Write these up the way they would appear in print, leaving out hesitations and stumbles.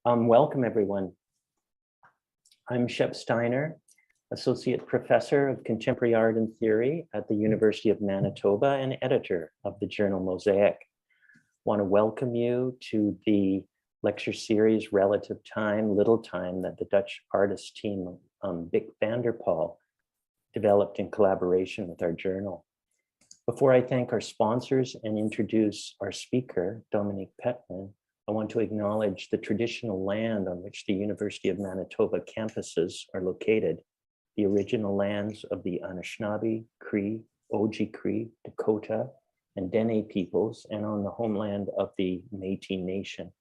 Welcome, everyone. I'm Shep Steiner, Associate Professor of Contemporary Art and Theory at the University of Manitoba and editor of the journal Mosaic. I want to welcome you to the lecture series, Relative Time, Little Time, that the Dutch artist team, Vic van der Pol, developed in collaboration with our journal. Before I thank our sponsors and introduce our speaker, Dominic Pettman, I want to acknowledge the traditional land on which the University of Manitoba campuses are located, the original lands of the Anishinaabe, Cree, Oji-Cree, Dakota, and Dene peoples, and on the homeland of the Métis Nation.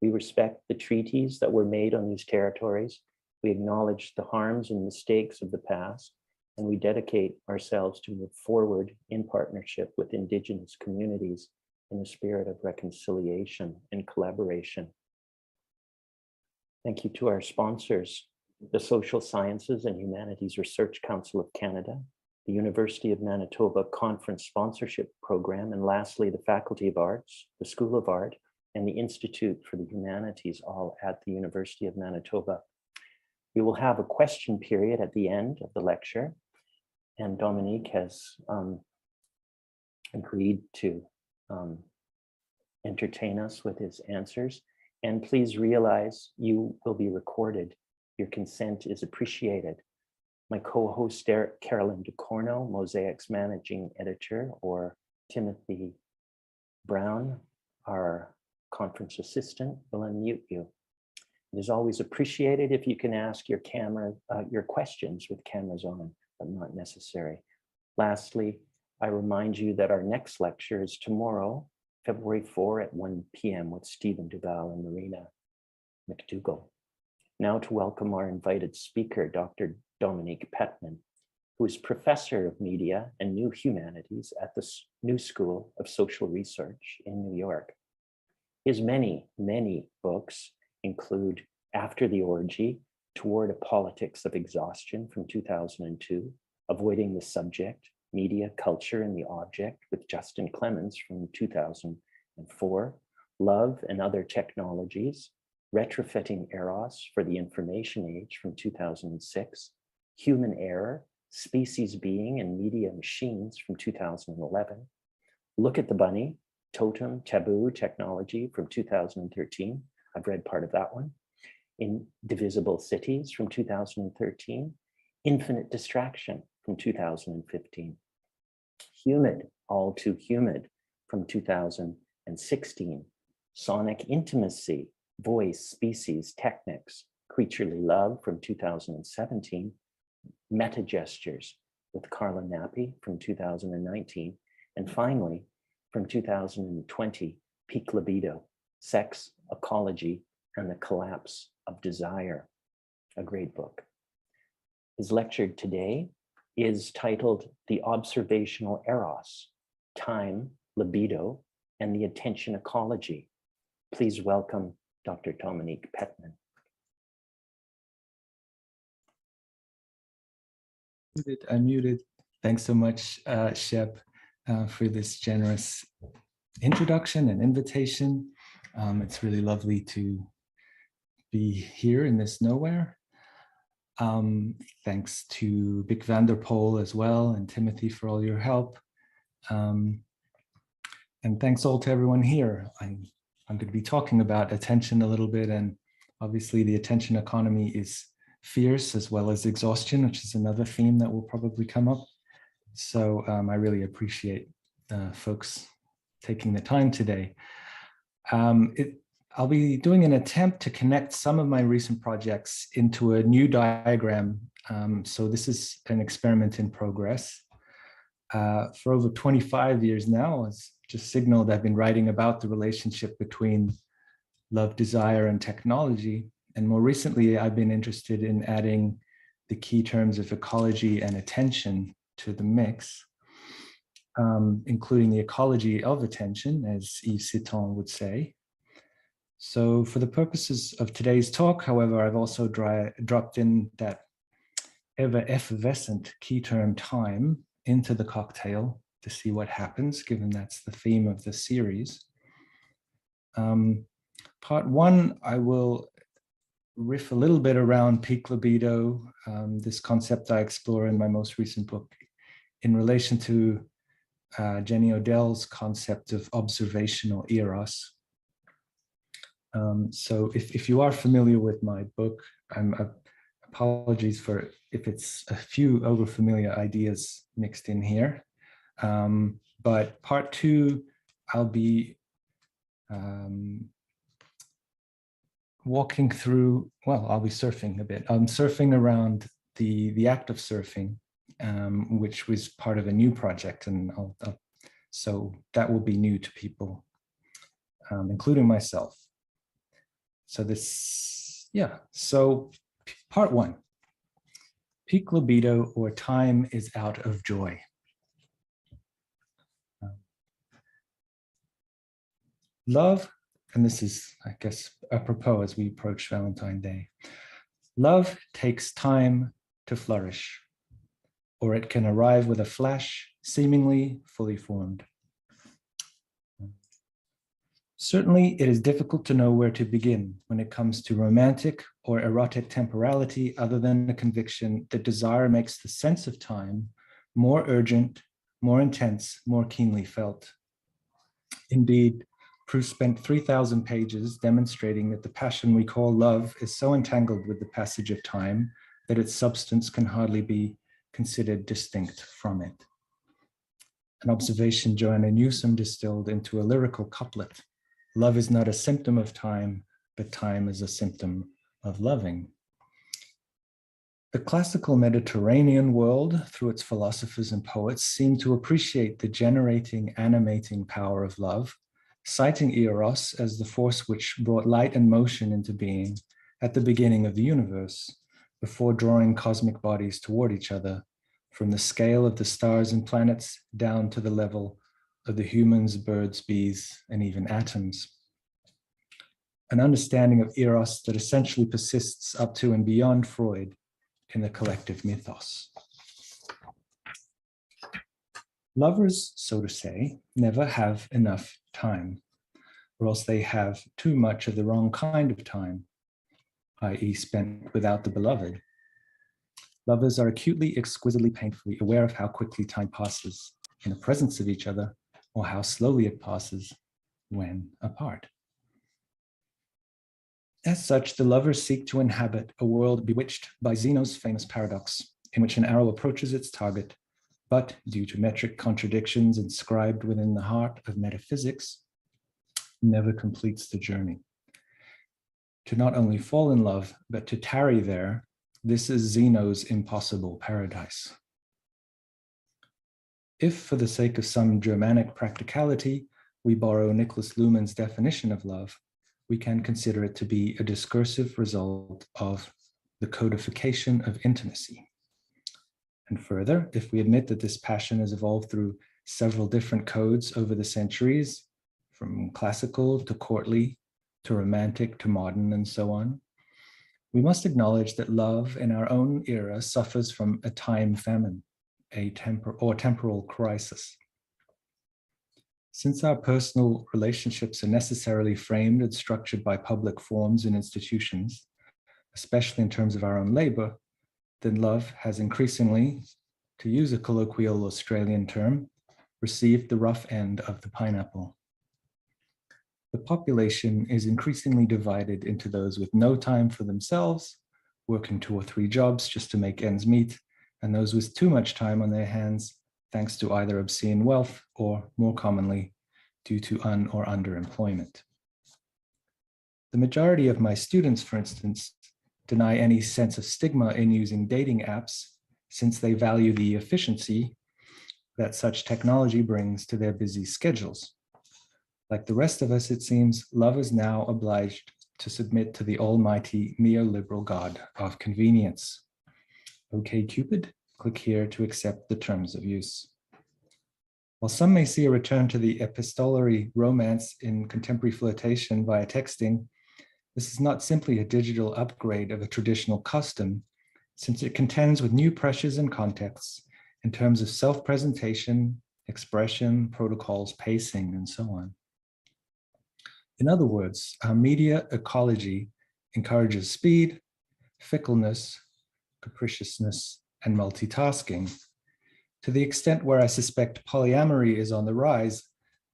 We respect the treaties that were made on these territories. We acknowledge the harms and mistakes of the past, and we dedicate ourselves to move forward in partnership with Indigenous communities in the spirit of reconciliation and collaboration. Thank you to our sponsors, the Social Sciences and Humanities Research Council of Canada, the University of Manitoba Conference Sponsorship Program, and lastly, the Faculty of Arts, the School of Art, and the Institute for the Humanities, all at the University of Manitoba. We will have a question period at the end of the lecture, and Dominique has agreed to entertain us with his answers. And please realize you will be recorded. Your consent is appreciated. My co-host, Carolyn DeCorno, Mosaic's managing editor, or Timothy Brown, our conference assistant, will unmute you. It is always appreciated if you can ask your questions with cameras on, but not necessary. Lastly, I remind you that our next lecture is tomorrow, February 4 at 1 p.m. with Stephen Duval and Marina McDougall. Now to welcome our invited speaker, Dr. Dominic Pettman, who is Professor of Media and New Humanities at the New School of Social Research in New York. His many, many books include After the Orgy, Toward a Politics of Exhaustion from 2002, Avoiding the Subject, Media, Culture, and the Object with Justin Clemens from 2004, Love and Other Technologies, Retrofitting Eros for the Information Age from 2006, Human Error, Species Being and Media Machines from 2011, Look at the Bunny, Totem, Taboo, Technology from 2013. I've read part of that one. Indivisible Cities from 2013, Infinite Distraction from 2015, Humid, All Too Humid from 2016, Sonic Intimacy, Voice, Species, Technics, Creaturely Love from 2017, Meta Gestures with Carla Nappi from 2019, and finally, from 2020, Peak Libido, Sex, Ecology, and the Collapse of Desire, a great book. His lecture today is titled The Observational Eros, Time, Libido, and the Attention Ecology. Please welcome Dr. Dominic Pettman. I'm muted. Thanks so much, Shep, for this generous introduction and invitation. It's really lovely to be here in this nowhere. Thanks to Vic van der Pol as well, and Timothy for all your help. And thanks all to everyone here. I'm going to be talking about attention a little bit, and obviously the attention economy is fierce as well as exhaustion, which is another theme that will probably come up. So I really appreciate folks taking the time today. I'll be doing an attempt to connect some of my recent projects into a new diagram. So this is an experiment in progress. For over 25 years now, as just signaled, I've been writing about the relationship between love, desire, and technology. And more recently, I've been interested in adding the key terms of ecology and attention to the mix, including the ecology of attention, as Yves Citon would say. So for the purposes of today's talk, however, I've also dropped in that ever effervescent key term time into the cocktail to see what happens, given that's the theme of the series. Part one, I will riff a little bit around peak libido, this concept I explore in my most recent book in relation to Jenny Odell's concept of observational eros. So if you are familiar with my book, apologies for if it's a few overfamiliar ideas mixed in here. But part two, I'll be walking through, well, I'll be surfing a bit. I'm surfing around the act of surfing, which was part of a new project. And so that will be new to people, including myself. So this, yeah, so part one, peak libido or time is out of joy. Love, and this is, I guess, apropos as we approach Valentine's Day. Love takes time to flourish, or it can arrive with a flash, seemingly fully formed. Certainly, it is difficult to know where to begin when it comes to romantic or erotic temporality, other than the conviction that desire makes the sense of time more urgent, more intense, more keenly felt. Indeed, Proust spent 3,000 pages demonstrating that the passion we call love is so entangled with the passage of time that its substance can hardly be considered distinct from it. An observation Joanna Newsom distilled into a lyrical couplet. Love is not a symptom of time, but time is a symptom of loving. The classical Mediterranean world, through its philosophers and poets, seemed to appreciate the generating, animating power of love, citing Eros as the force which brought light and motion into being at the beginning of the universe, before drawing cosmic bodies toward each other, from the scale of the stars and planets down to the level of the humans, birds, bees, and even atoms. An understanding of Eros that essentially persists up to and beyond Freud in the collective mythos. Lovers, so to say, never have enough time, or else they have too much of the wrong kind of time, i.e. spent without the beloved. Lovers are acutely, exquisitely, painfully aware of how quickly time passes in the presence of each other, or how slowly it passes when apart. As such, the lovers seek to inhabit a world bewitched by Zeno's famous paradox, in which an arrow approaches its target, but due to metric contradictions inscribed within the heart of metaphysics, never completes the journey. To not only fall in love, but to tarry there, this is Zeno's impossible paradise. If, for the sake of some Germanic practicality, we borrow Nicholas Luhmann's definition of love, we can consider it to be a discursive result of the codification of intimacy. And further, if we admit that this passion has evolved through several different codes over the centuries, from classical to courtly, to romantic to modern, and so on, we must acknowledge that love in our own era suffers from a time famine, a temporal crisis. Since our personal relationships are necessarily framed and structured by public forms and institutions, especially in terms of our own labor, then love has increasingly, to use a colloquial Australian term, received the rough end of the pineapple. The population is increasingly divided into those with no time for themselves, working 2 or 3 jobs just to make ends meet, and those with too much time on their hands, thanks to either obscene wealth or, more commonly, due to un- or underemployment. The majority of my students, for instance, deny any sense of stigma in using dating apps, since they value the efficiency that such technology brings to their busy schedules. Like the rest of us, it seems, love is now obliged to submit to the almighty neoliberal god of convenience. Okay, Cupid, click here to accept the terms of use. While some may see a return to the epistolary romance in contemporary flirtation via texting, this is not simply a digital upgrade of a traditional custom, since it contends with new pressures and contexts in terms of self-presentation, expression, protocols, pacing, and so on. In other words, our media ecology encourages speed, fickleness, capriciousness, and multitasking, to the extent where I suspect polyamory is on the rise,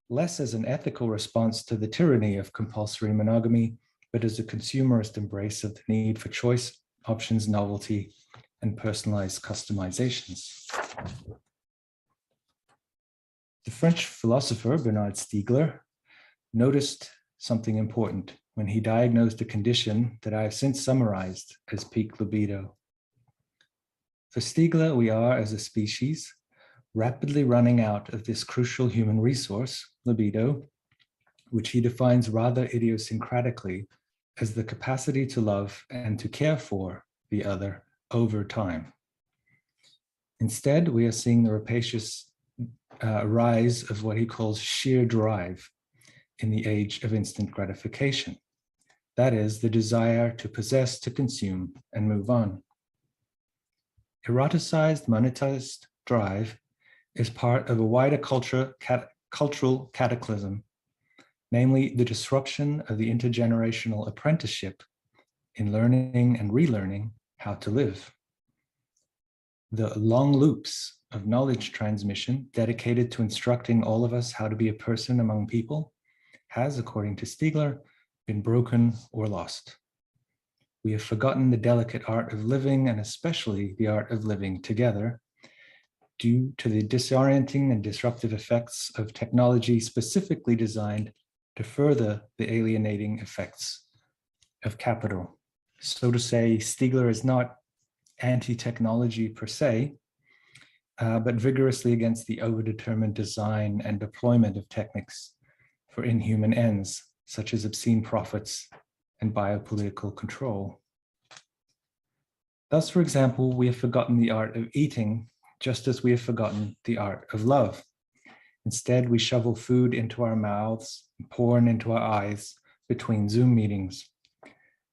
less as an ethical response to the tyranny of compulsory monogamy, but as a consumerist embrace of the need for choice, options, novelty, and personalized customizations. The French philosopher Bernard Stiegler noticed something important when he diagnosed a condition that I have since summarized as peak libido. For Stiegler, we are, as a species, rapidly running out of this crucial human resource, libido, which he defines rather idiosyncratically as the capacity to love and to care for the other over time. Instead, we are seeing the rapacious rise of what he calls sheer drive in the age of instant gratification. That is, the desire to possess, to consume, and move on. Eroticized, monetized drive is part of a wider cultural cataclysm, namely the disruption of the intergenerational apprenticeship in learning and relearning how to live. The long loops of knowledge transmission dedicated to instructing all of us how to be a person among people has, according to Stiegler, been broken or lost. We have forgotten the delicate art of living, and especially the art of living together, due to the disorienting and disruptive effects of technology specifically designed to further the alienating effects of capital. So to say, Stiegler is not anti-technology per se, but vigorously against the overdetermined design and deployment of techniques for inhuman ends, such as obscene profits and biopolitical control. Thus, for example, we have forgotten the art of eating, just as we have forgotten the art of love. Instead, we shovel food into our mouths, porn into our eyes between Zoom meetings.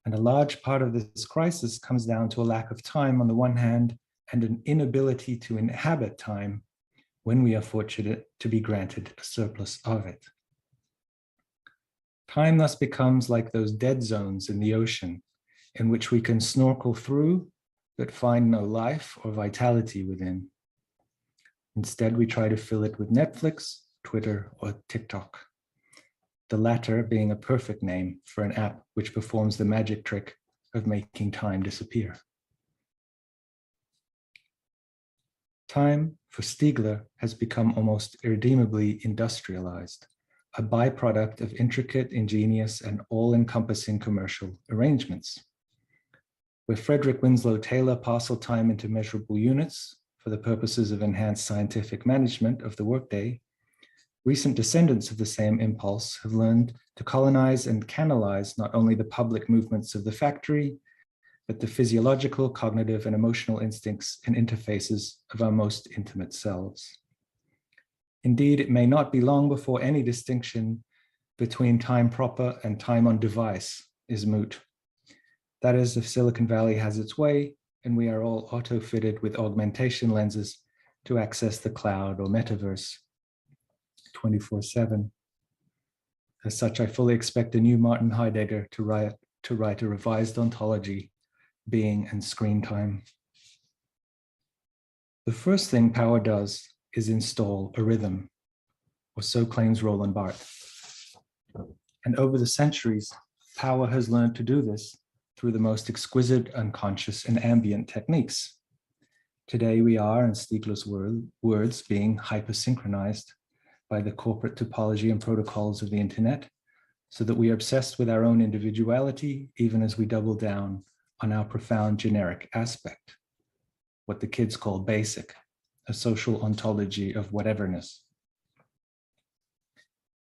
And a large part of this crisis comes down to a lack of time on the one hand, and an inability to inhabit time when we are fortunate to be granted a surplus of it. Time thus becomes like those dead zones in the ocean, in which we can snorkel through, but find no life or vitality within. Instead, we try to fill it with Netflix, Twitter, or TikTok, the latter being a perfect name for an app which performs the magic trick of making time disappear. Time, for Stiegler, has become almost irredeemably industrialized, a byproduct of intricate, ingenious, and all-encompassing commercial arrangements. Where Frederick Winslow Taylor parceled time into measurable units for the purposes of enhanced scientific management of the workday, recent descendants of the same impulse have learned to colonize and canalize not only the public movements of the factory, but the physiological, cognitive, and emotional instincts and interfaces of our most intimate selves. Indeed, it may not be long before any distinction between time proper and time on device is moot. That is, if Silicon Valley has its way, and we are all auto-fitted with augmentation lenses to access the cloud or metaverse 24/7. As such, I fully expect a new Martin Heidegger to write a revised ontology, being and screen time. The first thing power does is install a rhythm, or so claims Roland Barthes. And over the centuries, power has learned to do this through the most exquisite, unconscious, and ambient techniques. Today we are, in Stiegler's words, being hypersynchronized by the corporate topology and protocols of the internet, so that we are obsessed with our own individuality, even as we double down on our profound generic aspect, what the kids call basic, a social ontology of whateverness.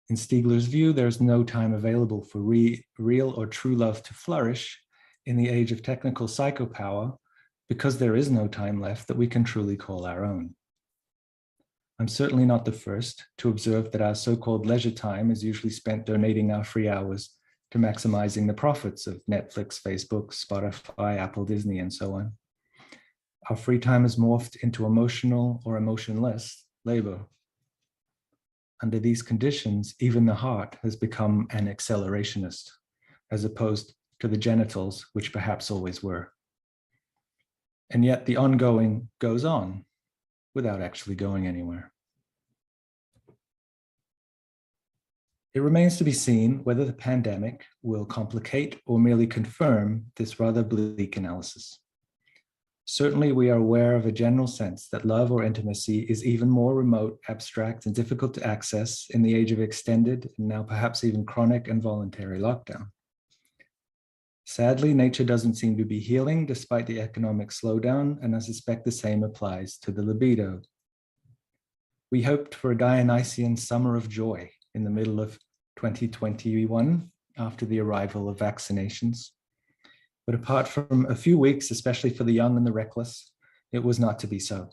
In Stiegler's view, there's no time available for real or true love to flourish in the age of technical psychopower, because there is no time left that we can truly call our own. I'm certainly not the first to observe that our so-called leisure time is usually spent donating our free hours to maximizing the profits of Netflix, Facebook, Spotify, Apple, Disney, and so on. Our free time is morphed into emotional or emotionless labor. under these conditions, even the heart has become an accelerationist, as opposed to the genitals, which perhaps always were. And yet the ongoing goes on without actually going anywhere. It remains to be seen whether the pandemic will complicate or merely confirm this rather bleak analysis. Certainly, we are aware of a general sense that love or intimacy is even more remote, abstract, and difficult to access in the age of extended and now perhaps even chronic and voluntary lockdown. Sadly, nature doesn't seem to be healing despite the economic slowdown, and I suspect the same applies to the libido. We hoped for a Dionysian summer of joy in the middle of 2021 after the arrival of vaccinations. But apart from a few weeks, especially for the young and the reckless, it was not to be so.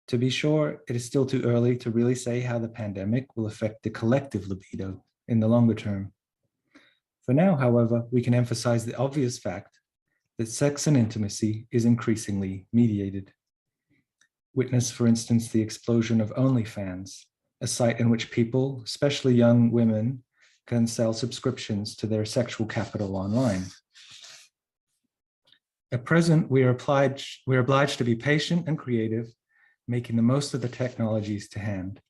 To be sure, it is still too early to really say how the pandemic will affect the collective libido in the longer term. For now, however, we can emphasize the obvious fact that sex and intimacy is increasingly mediated. Witness, for instance, the explosion of OnlyFans, a site in which people, especially young women, can sell subscriptions to their sexual capital online. At present, we are obliged to be patient and creative, making the most of the technologies to hand.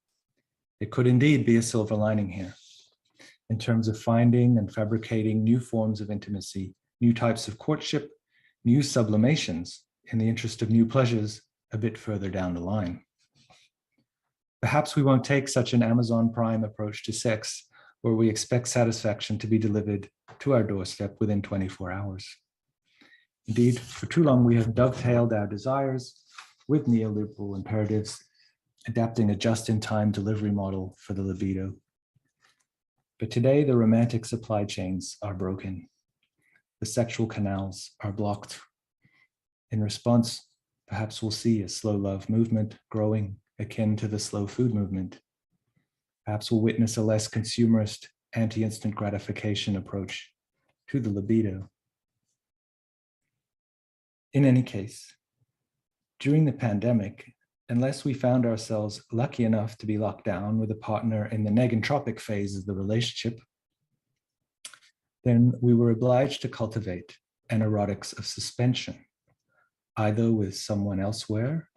It could indeed be a silver lining here, in terms of finding and fabricating new forms of intimacy, new types of courtship, new sublimations, in the interest of new pleasures a bit further down the line. Perhaps we won't take such an Amazon Prime approach to sex, where we expect satisfaction to be delivered to our doorstep within 24 hours. Indeed, for too long, we have dovetailed our desires with neoliberal imperatives, adapting a just-in-time delivery model for the libido. But today, the romantic supply chains are broken. The sexual canals are blocked. In response, perhaps we'll see a slow love movement growing akin to the slow food movement. Perhaps we'll witness a less consumerist, anti-instant gratification approach to the libido. In any case, during the pandemic, unless we found ourselves lucky enough to be locked down with a partner in the negentropic phase of the relationship, then we were obliged to cultivate an erotics of suspension, either with someone elsewhere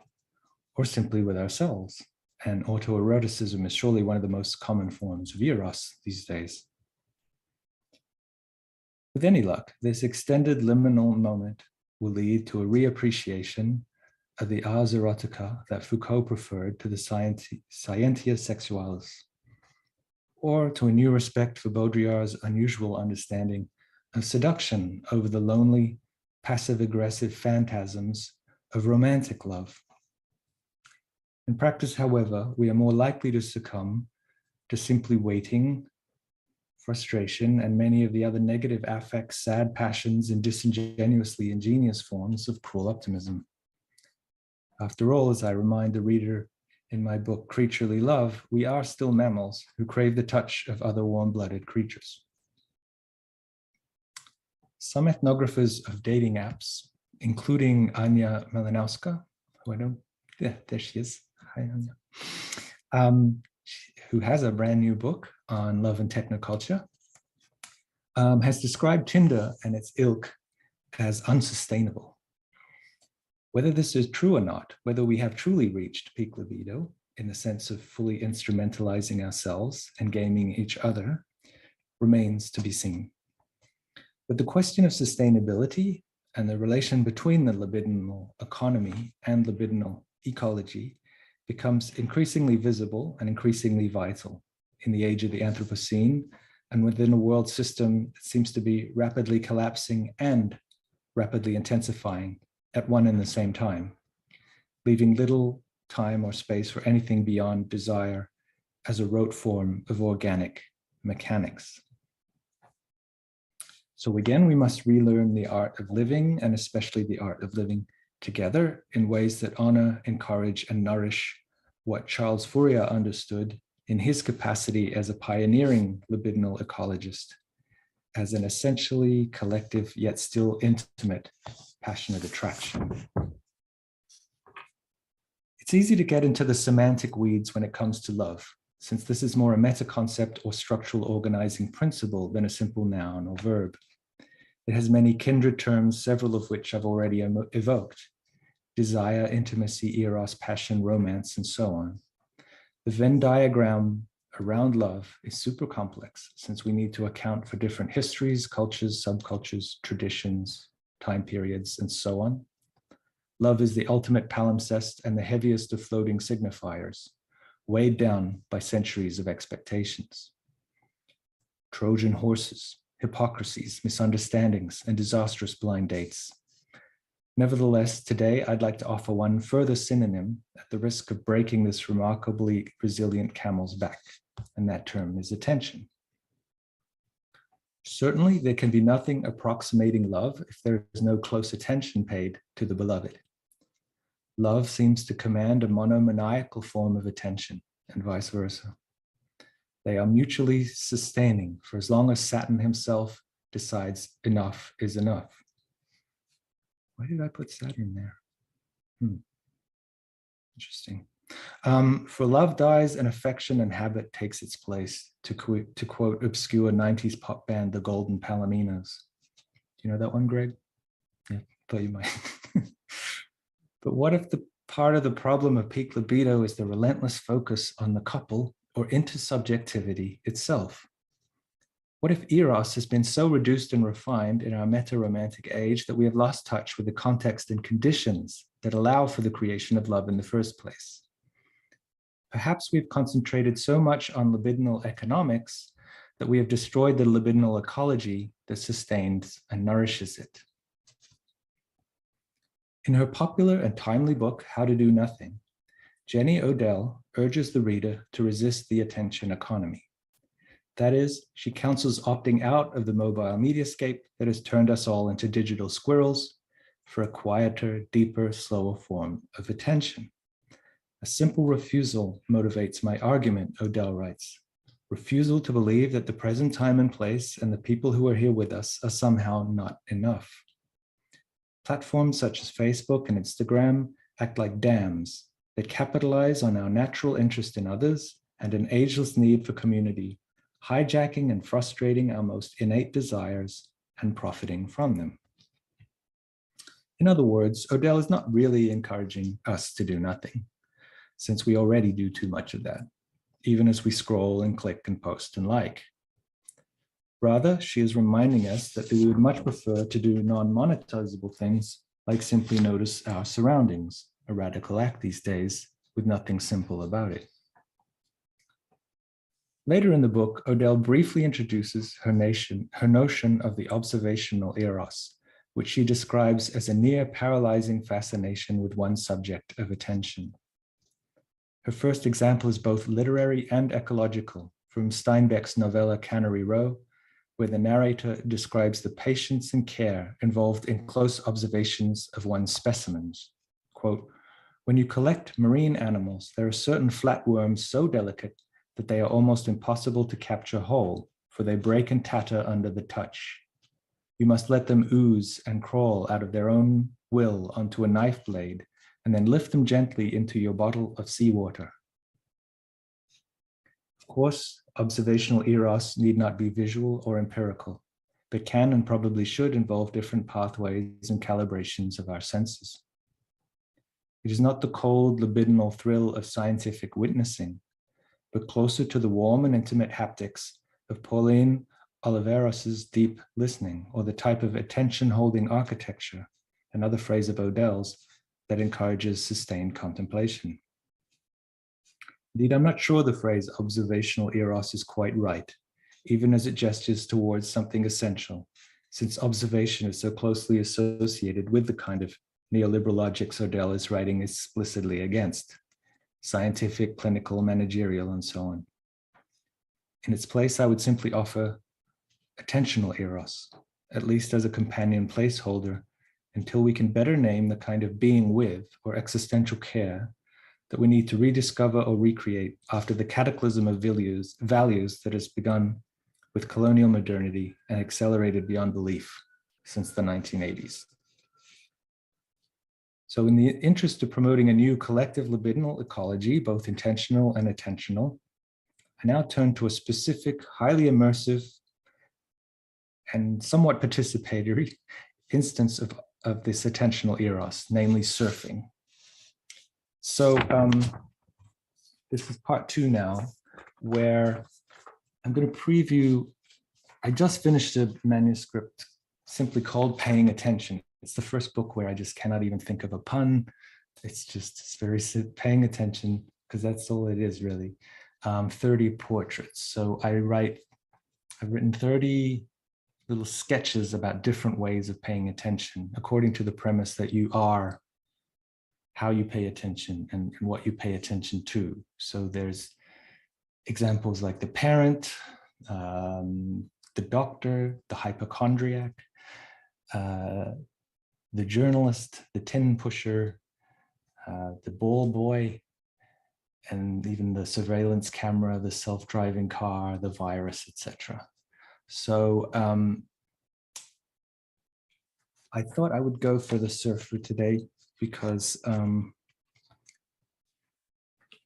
or simply with ourselves. And autoeroticism is surely one of the most common forms of eros these days. With any luck, this extended liminal moment will lead to a reappreciation of the ars erotica that Foucault preferred to the scientia sexualis, or to a new respect for Baudrillard's unusual understanding of seduction over the lonely, passive-aggressive phantasms of romantic love. In practice, however, we are more likely to succumb to simply waiting, frustration, and many of the other negative affects, sad passions, and disingenuously ingenious forms of cruel optimism. After all, as I remind the reader in my book, Creaturely Love, we are still mammals who crave the touch of other warm-blooded creatures. Some ethnographers of dating apps, including Anya Malinowska, there she is. Hi, Anya. Who has a brand new book on love and technoculture, has described Tinder and its ilk as unsustainable. Whether this is true or not, whether we have truly reached peak libido in the sense of fully instrumentalizing ourselves and gaming each other, remains to be seen. But the question of sustainability and the relation between the libidinal economy and libidinal ecology becomes increasingly visible and increasingly vital in the age of the Anthropocene and within a world system that seems to be rapidly collapsing and rapidly intensifying at one and the same time, leaving little time or space for anything beyond desire as a rote form of organic mechanics. So again, we must relearn the art of living, and especially the art of living together in ways that honor, encourage, and nourish what Charles Fourier understood in his capacity as a pioneering libidinal ecologist, as an essentially collective yet still intimate passionate attraction. It's easy to get into the semantic weeds when it comes to love, since this is more a meta-concept or structural organizing principle than a simple noun or verb. It has many kindred terms, several of which I've already evoked: desire, intimacy, eros, passion, romance, and so on. The Venn diagram around love is super complex, since we need to account for different histories, cultures, subcultures, traditions, time periods, and so on. Love is the ultimate palimpsest and the heaviest of floating signifiers, weighed down by centuries of expectations. Trojan horses, hypocrisies, misunderstandings, and disastrous blind dates. Nevertheless, today I'd like to offer one further synonym at the risk of breaking this remarkably resilient camel's back, and that term is attention. Certainly, there can be nothing approximating love if there is no close attention paid to the beloved. Love seems to command a monomaniacal form of attention, and vice versa. They are mutually sustaining for as long as Saturn himself decides enough is enough. Why did I put Saturn there? Interesting. For love dies and affection and habit takes its place, to quote obscure 90s pop band, the Golden Palominos. Do you know that one, Greg? Yeah, thought you might. But what if the part of the problem of peak libido is the relentless focus on the couple or intersubjectivity itself? What if Eros has been so reduced and refined in our meta-romantic age that we have lost touch with the context and conditions that allow for the creation of love in the first place? Perhaps we've concentrated so much on libidinal economics that we have destroyed the libidinal ecology that sustains and nourishes it. In her popular and timely book, How to Do Nothing, Jenny Odell urges the reader to resist the attention economy. That is, she counsels opting out of the mobile mediascape that has turned us all into digital squirrels for a quieter, deeper, slower form of attention. A simple refusal motivates my argument, Odell writes. Refusal to believe that the present time and place and the people who are here with us are somehow not enough. Platforms such as Facebook and Instagram act like dams that capitalize on our natural interest in others and an ageless need for community, hijacking and frustrating our most innate desires and profiting from them. In other words, Odell is not really encouraging us to do nothing, since we already do too much of that, even as we scroll and click and post and like. Rather, she is reminding us that we would much prefer to do non-monetizable things like simply notice our surroundings, a radical act these days with nothing simple about it. Later in the book, Odell briefly introduces her notion of the observational eros, which she describes as a near paralyzing fascination with one subject of attention. Her first example is both literary and ecological, from Steinbeck's novella Cannery Row, where the narrator describes the patience and care involved in close observations of one's specimens. Quote, "When you collect marine animals, there are certain flatworms so delicate that they are almost impossible to capture whole, for they break and tatter under the touch. You must let them ooze and crawl out of their own will onto a knife blade, and then lift them gently into your bottle of seawater." Of course, observational eros need not be visual or empirical, but can and probably should involve different pathways and calibrations of our senses. It is not the cold, libidinal thrill of scientific witnessing, but closer to the warm and intimate haptics of Pauline Oliveros's deep listening, or the type of attention-holding architecture, another phrase of Odell's, that encourages sustained contemplation. Indeed, I'm not sure the phrase observational eros is quite right, even as it gestures towards something essential, since observation is so closely associated with the kind of neoliberal logics Odell is writing explicitly against: scientific, clinical, managerial, and so on. In its place, I would simply offer attentional eros, at least as a companion placeholder, until we can better name the kind of being with or existential care that we need to rediscover or recreate after the cataclysm of values that has begun with colonial modernity and accelerated beyond belief since the 1980s. So in the interest of promoting a new collective libidinal ecology, both intentional and attentional, I now turn to a specific, highly immersive and somewhat participatory instance of this attentional eros, namely surfing. So this is part 2 now, where I'm going to preview. I just finished a manuscript simply called Paying Attention. It's the first book where I just cannot even think of a pun. It's very paying attention, because that's all it is really. 30 portraits. So I've written 30 little sketches about different ways of paying attention, according to the premise that you are how you pay attention and what you pay attention to. So there's examples like the parent, the doctor, the hypochondriac, the journalist, the tin pusher, the ball boy, and even the surveillance camera, the self-driving car, the virus, etc. So I thought I would go for the surfer today because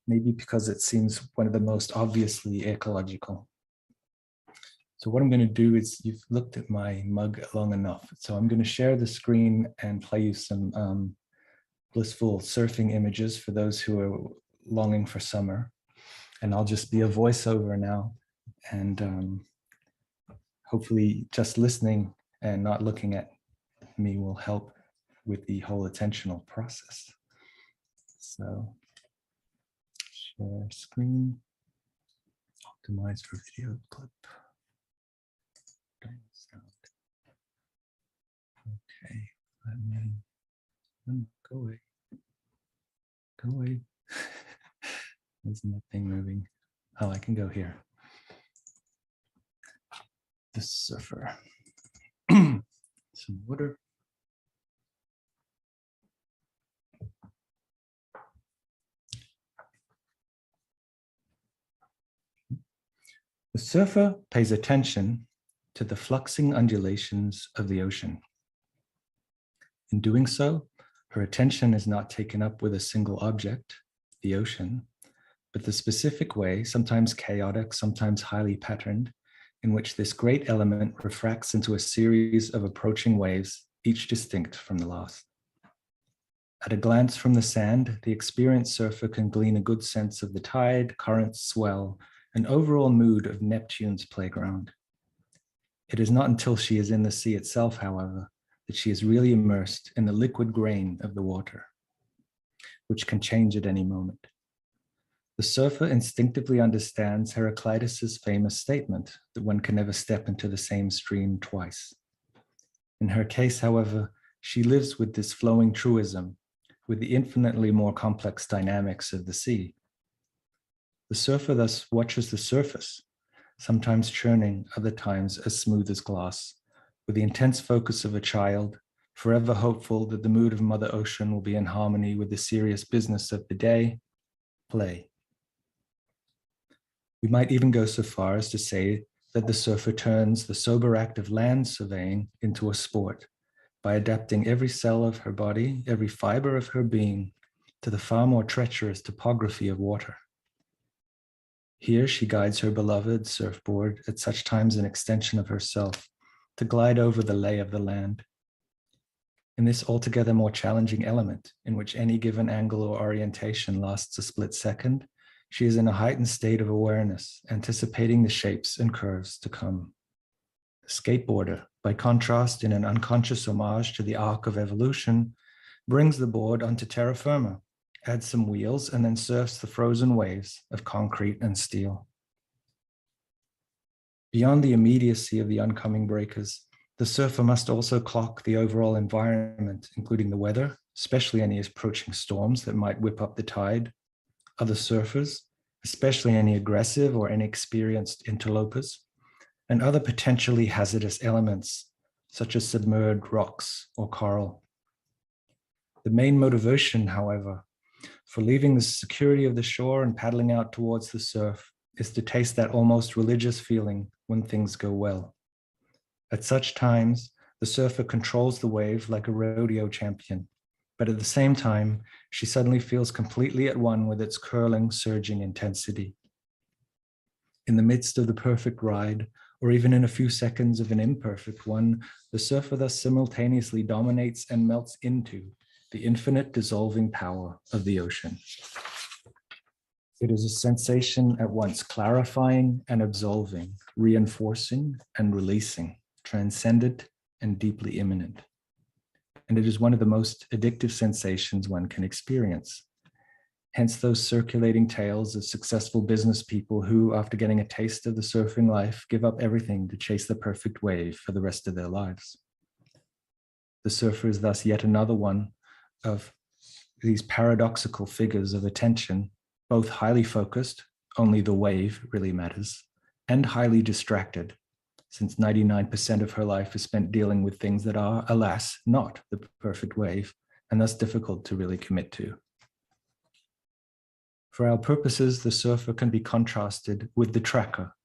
maybe because it seems one of the most obviously ecological. So what I'm going to do is, you've looked at my mug long enough. So I'm going to share the screen and play you some blissful surfing images for those who are longing for summer. And I'll just be a voiceover now. And hopefully just listening and not looking at me will help with the whole attentional process. So share screen, optimize for video clip. Okay, let me go away. Go away. There's nothing moving. Oh, I can go here. The surfer. Some water. The surfer pays attention to the fluxing undulations of the ocean. In doing so, her attention is not taken up with a single object, the ocean, but the specific way, sometimes chaotic, sometimes highly patterned, in which this great element refracts into a series of approaching waves, each distinct from the last. At a glance from the sand, the experienced surfer can glean a good sense of the tide, current, swell, and overall mood of Neptune's playground. It is not until she is in the sea itself, however, that she is really immersed in the liquid grain of the water, which can change at any moment. The surfer instinctively understands Heraclitus's famous statement that one can never step into the same stream twice. In her case, however, she lives with this flowing truism, with the infinitely more complex dynamics of the sea. The surfer thus watches the surface, sometimes churning, other times as smooth as glass, with the intense focus of a child, forever hopeful that the mood of Mother Ocean will be in harmony with the serious business of the day, play. We might even go so far as to say that the surfer turns the sober act of land surveying into a sport by adapting every cell of her body, every fiber of her being, to the far more treacherous topography of water. Here she guides her beloved surfboard, at such times an extension of herself, to glide over the lay of the land. In this altogether more challenging element, in which any given angle or orientation lasts a split second, she is in a heightened state of awareness, anticipating the shapes and curves to come. The skateboarder, by contrast, in an unconscious homage to the arc of evolution, brings the board onto terra firma, adds some wheels, and then surfs the frozen waves of concrete and steel. Beyond the immediacy of the oncoming breakers, the surfer must also clock the overall environment, including the weather, especially any approaching storms that might whip up the tide, other surfers, especially any aggressive or inexperienced interlopers, and other potentially hazardous elements, such as submerged rocks or coral. The main motivation, however, for leaving the security of the shore and paddling out towards the surf is to taste that almost religious feeling when things go well. At such times, the surfer controls the wave like a rodeo champion, but at the same time, she suddenly feels completely at one with its curling, surging intensity. In the midst of the perfect ride, or even in a few seconds of an imperfect one, the surfer thus simultaneously dominates and melts into the infinite dissolving power of the ocean. It is a sensation at once clarifying and absolving, reinforcing and releasing, transcendent and deeply immanent. And it is one of the most addictive sensations one can experience. Hence those circulating tales of successful business people who, after getting a taste of the surfing life, give up everything to chase the perfect wave for the rest of their lives. The surfer is thus yet another one of these paradoxical figures of attention, both highly focused, only the wave really matters, and highly distracted, since 99% of her life is spent dealing with things that are, alas, not the perfect wave, and thus difficult to really commit to. For our purposes, the surfer can be contrasted with the tracker,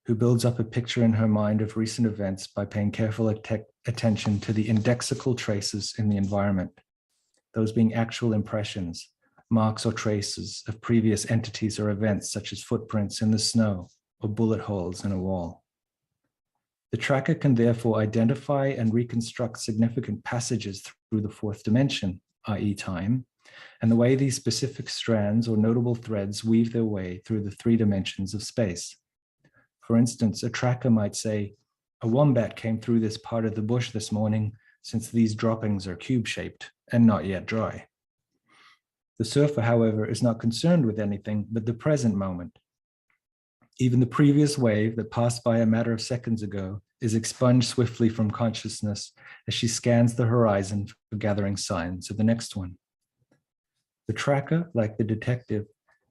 who builds up a picture in her mind of recent events by paying careful attention to the indexical traces in the environment, those being actual impressions, marks or traces of previous entities or events, such as footprints in the snow or bullet holes in a wall. The tracker can therefore identify and reconstruct significant passages through the fourth dimension, i.e. time, and the way these specific strands or notable threads weave their way through the 3 dimensions of space. For instance, a tracker might say, a wombat came through this part of the bush this morning since these droppings are cube-shaped and not yet dry. The surfer, however, is not concerned with anything but the present moment. Even the previous wave that passed by a matter of seconds ago is expunged swiftly from consciousness as she scans the horizon for gathering signs of the next one. The tracker, like the detective,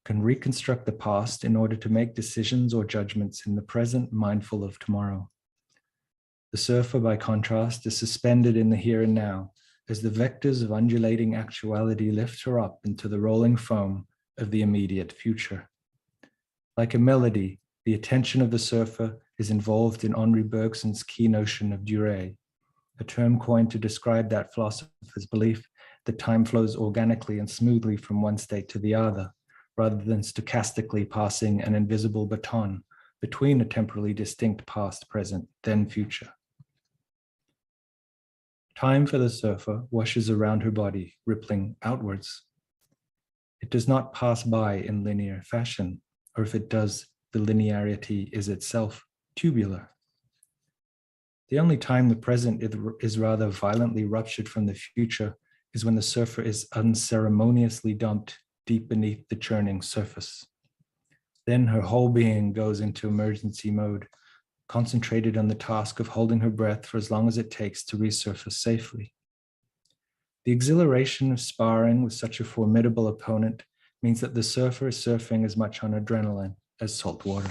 can reconstruct the past in order to make decisions or judgments in the present, mindful of tomorrow. The surfer, by contrast, is suspended in the here and now, as the vectors of undulating actuality lift her up into the rolling foam of the immediate future. Like a melody, the attention of the surfer is involved in Henri Bergson's key notion of durée, a term coined to describe that philosopher's belief that time flows organically and smoothly from one state to the other, rather than stochastically passing an invisible baton between a temporally distinct past, present, then future. Time for the surfer washes around her body, rippling outwards. It does not pass by in linear fashion, or if it does, the linearity is itself tubular. The only time the present is rather violently ruptured from the future is when the surfer is unceremoniously dumped deep beneath the churning surface. Then her whole being goes into emergency mode, concentrated on the task of holding her breath for as long as it takes to resurface safely. The exhilaration of sparring with such a formidable opponent means that the surfer is surfing as much on adrenaline as salt water.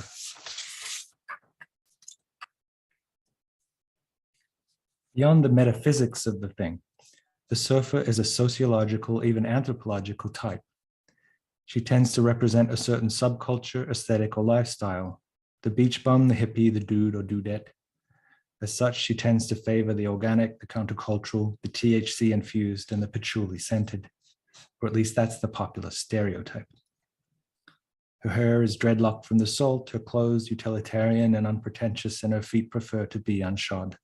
Beyond the metaphysics of the thing, the surfer is a sociological, even anthropological type. She tends to represent a certain subculture, aesthetic, or lifestyle. The beach bum, the hippie, the dude or dudette. As such, she tends to favor the organic, the countercultural, the THC infused, and the patchouli scented. Or at least that's the popular stereotype. Her hair is dreadlocked from the salt, her clothes utilitarian and unpretentious, and her feet prefer to be unshod.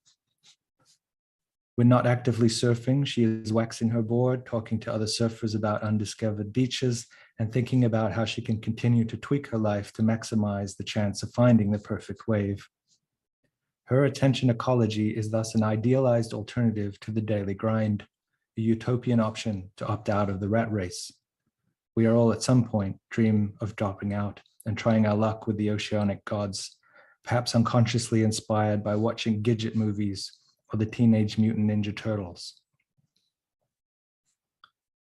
When not actively surfing, she is waxing her board, talking to other surfers about undiscovered beaches, and thinking about how she can continue to tweak her life to maximize the chance of finding the perfect wave. Her attention ecology is thus an idealized alternative to the daily grind, a utopian option to opt out of the rat race. We are all at some point dream of dropping out and trying our luck with the oceanic gods, perhaps unconsciously inspired by watching Gidget movies or the Teenage Mutant Ninja Turtles.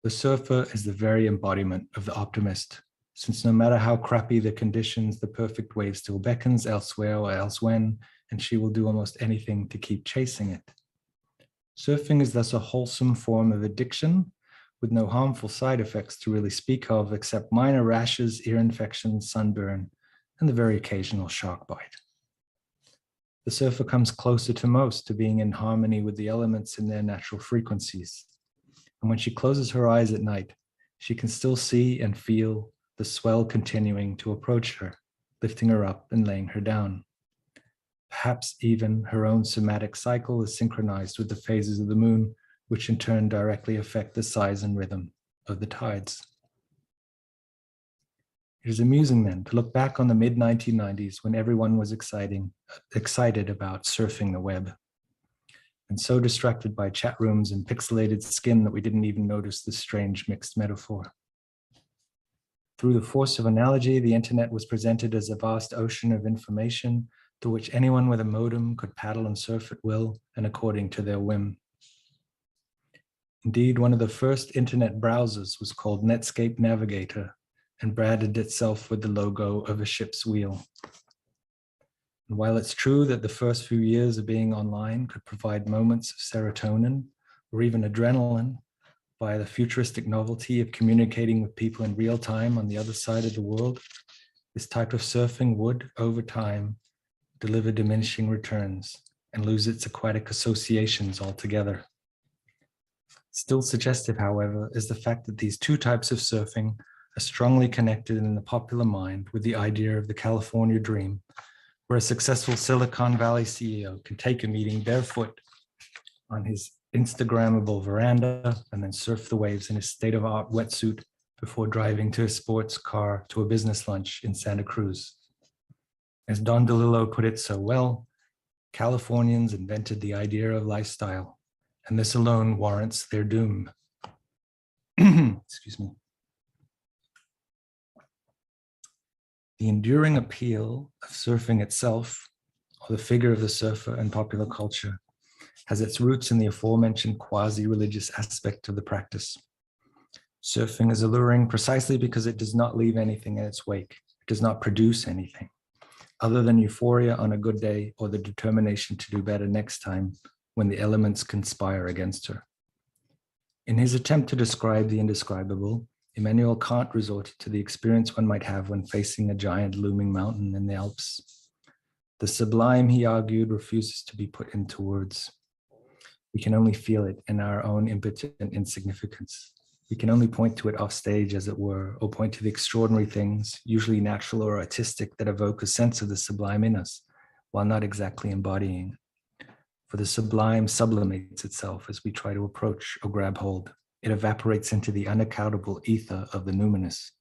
The surfer is the very embodiment of the optimist, since no matter how crappy the conditions, the perfect wave still beckons elsewhere or elsewhen, and she will do almost anything to keep chasing it. Surfing is thus a wholesome form of addiction, with no harmful side effects to really speak of, except minor rashes, ear infections, sunburn, and the very occasional shark bite. The surfer comes closer to most to being in harmony with the elements in their natural frequencies. And when she closes her eyes at night, she can still see and feel the swell continuing to approach her, lifting her up and laying her down. Perhaps even her own somatic cycle is synchronized with the phases of the moon, which in turn directly affect the size and rhythm of the tides. It is amusing then to look back on the mid-1990s when everyone was excited about surfing the web, and so distracted by chat rooms and pixelated skin that we didn't even notice this strange mixed metaphor. Through the force of analogy, the internet was presented as a vast ocean of information to which anyone with a modem could paddle and surf at will and according to their whim. Indeed, one of the first internet browsers was called Netscape Navigator and branded itself with the logo of a ship's wheel. And while it's true that the first few years of being online could provide moments of serotonin or even adrenaline via the futuristic novelty of communicating with people in real time on the other side of the world, this type of surfing would, over time, deliver diminishing returns and lose its aquatic associations altogether. Still suggestive, however, is the fact that these two types of surfing are strongly connected in the popular mind with the idea of the California dream, where a successful Silicon Valley CEO can take a meeting barefoot on his Instagrammable veranda and then surf the waves in his state-of-the-art wetsuit before driving to his sports car to a business lunch in Santa Cruz. As Don DeLillo put it so well, Californians invented the idea of lifestyle, and this alone warrants their doom. Excuse me. The enduring appeal of surfing itself, or the figure of the surfer in popular culture, has its roots in the aforementioned quasi-religious aspect of the practice. Surfing is alluring precisely because it does not leave anything in its wake. It does not produce anything, other than euphoria on a good day or the determination to do better next time when the elements conspire against her. In his attempt to describe the indescribable, Immanuel Kant resorted to the experience one might have when facing a giant looming mountain in the Alps. The sublime, he argued, refuses to be put into words. We can only feel it in our own impotent insignificance. We can only point to it off stage, as it were, or point to the extraordinary things, usually natural or artistic, that evoke a sense of the sublime in us, while not exactly embodying it. For the sublime sublimates itself as we try to approach or grab hold. It evaporates into the unaccountable ether of the numinous.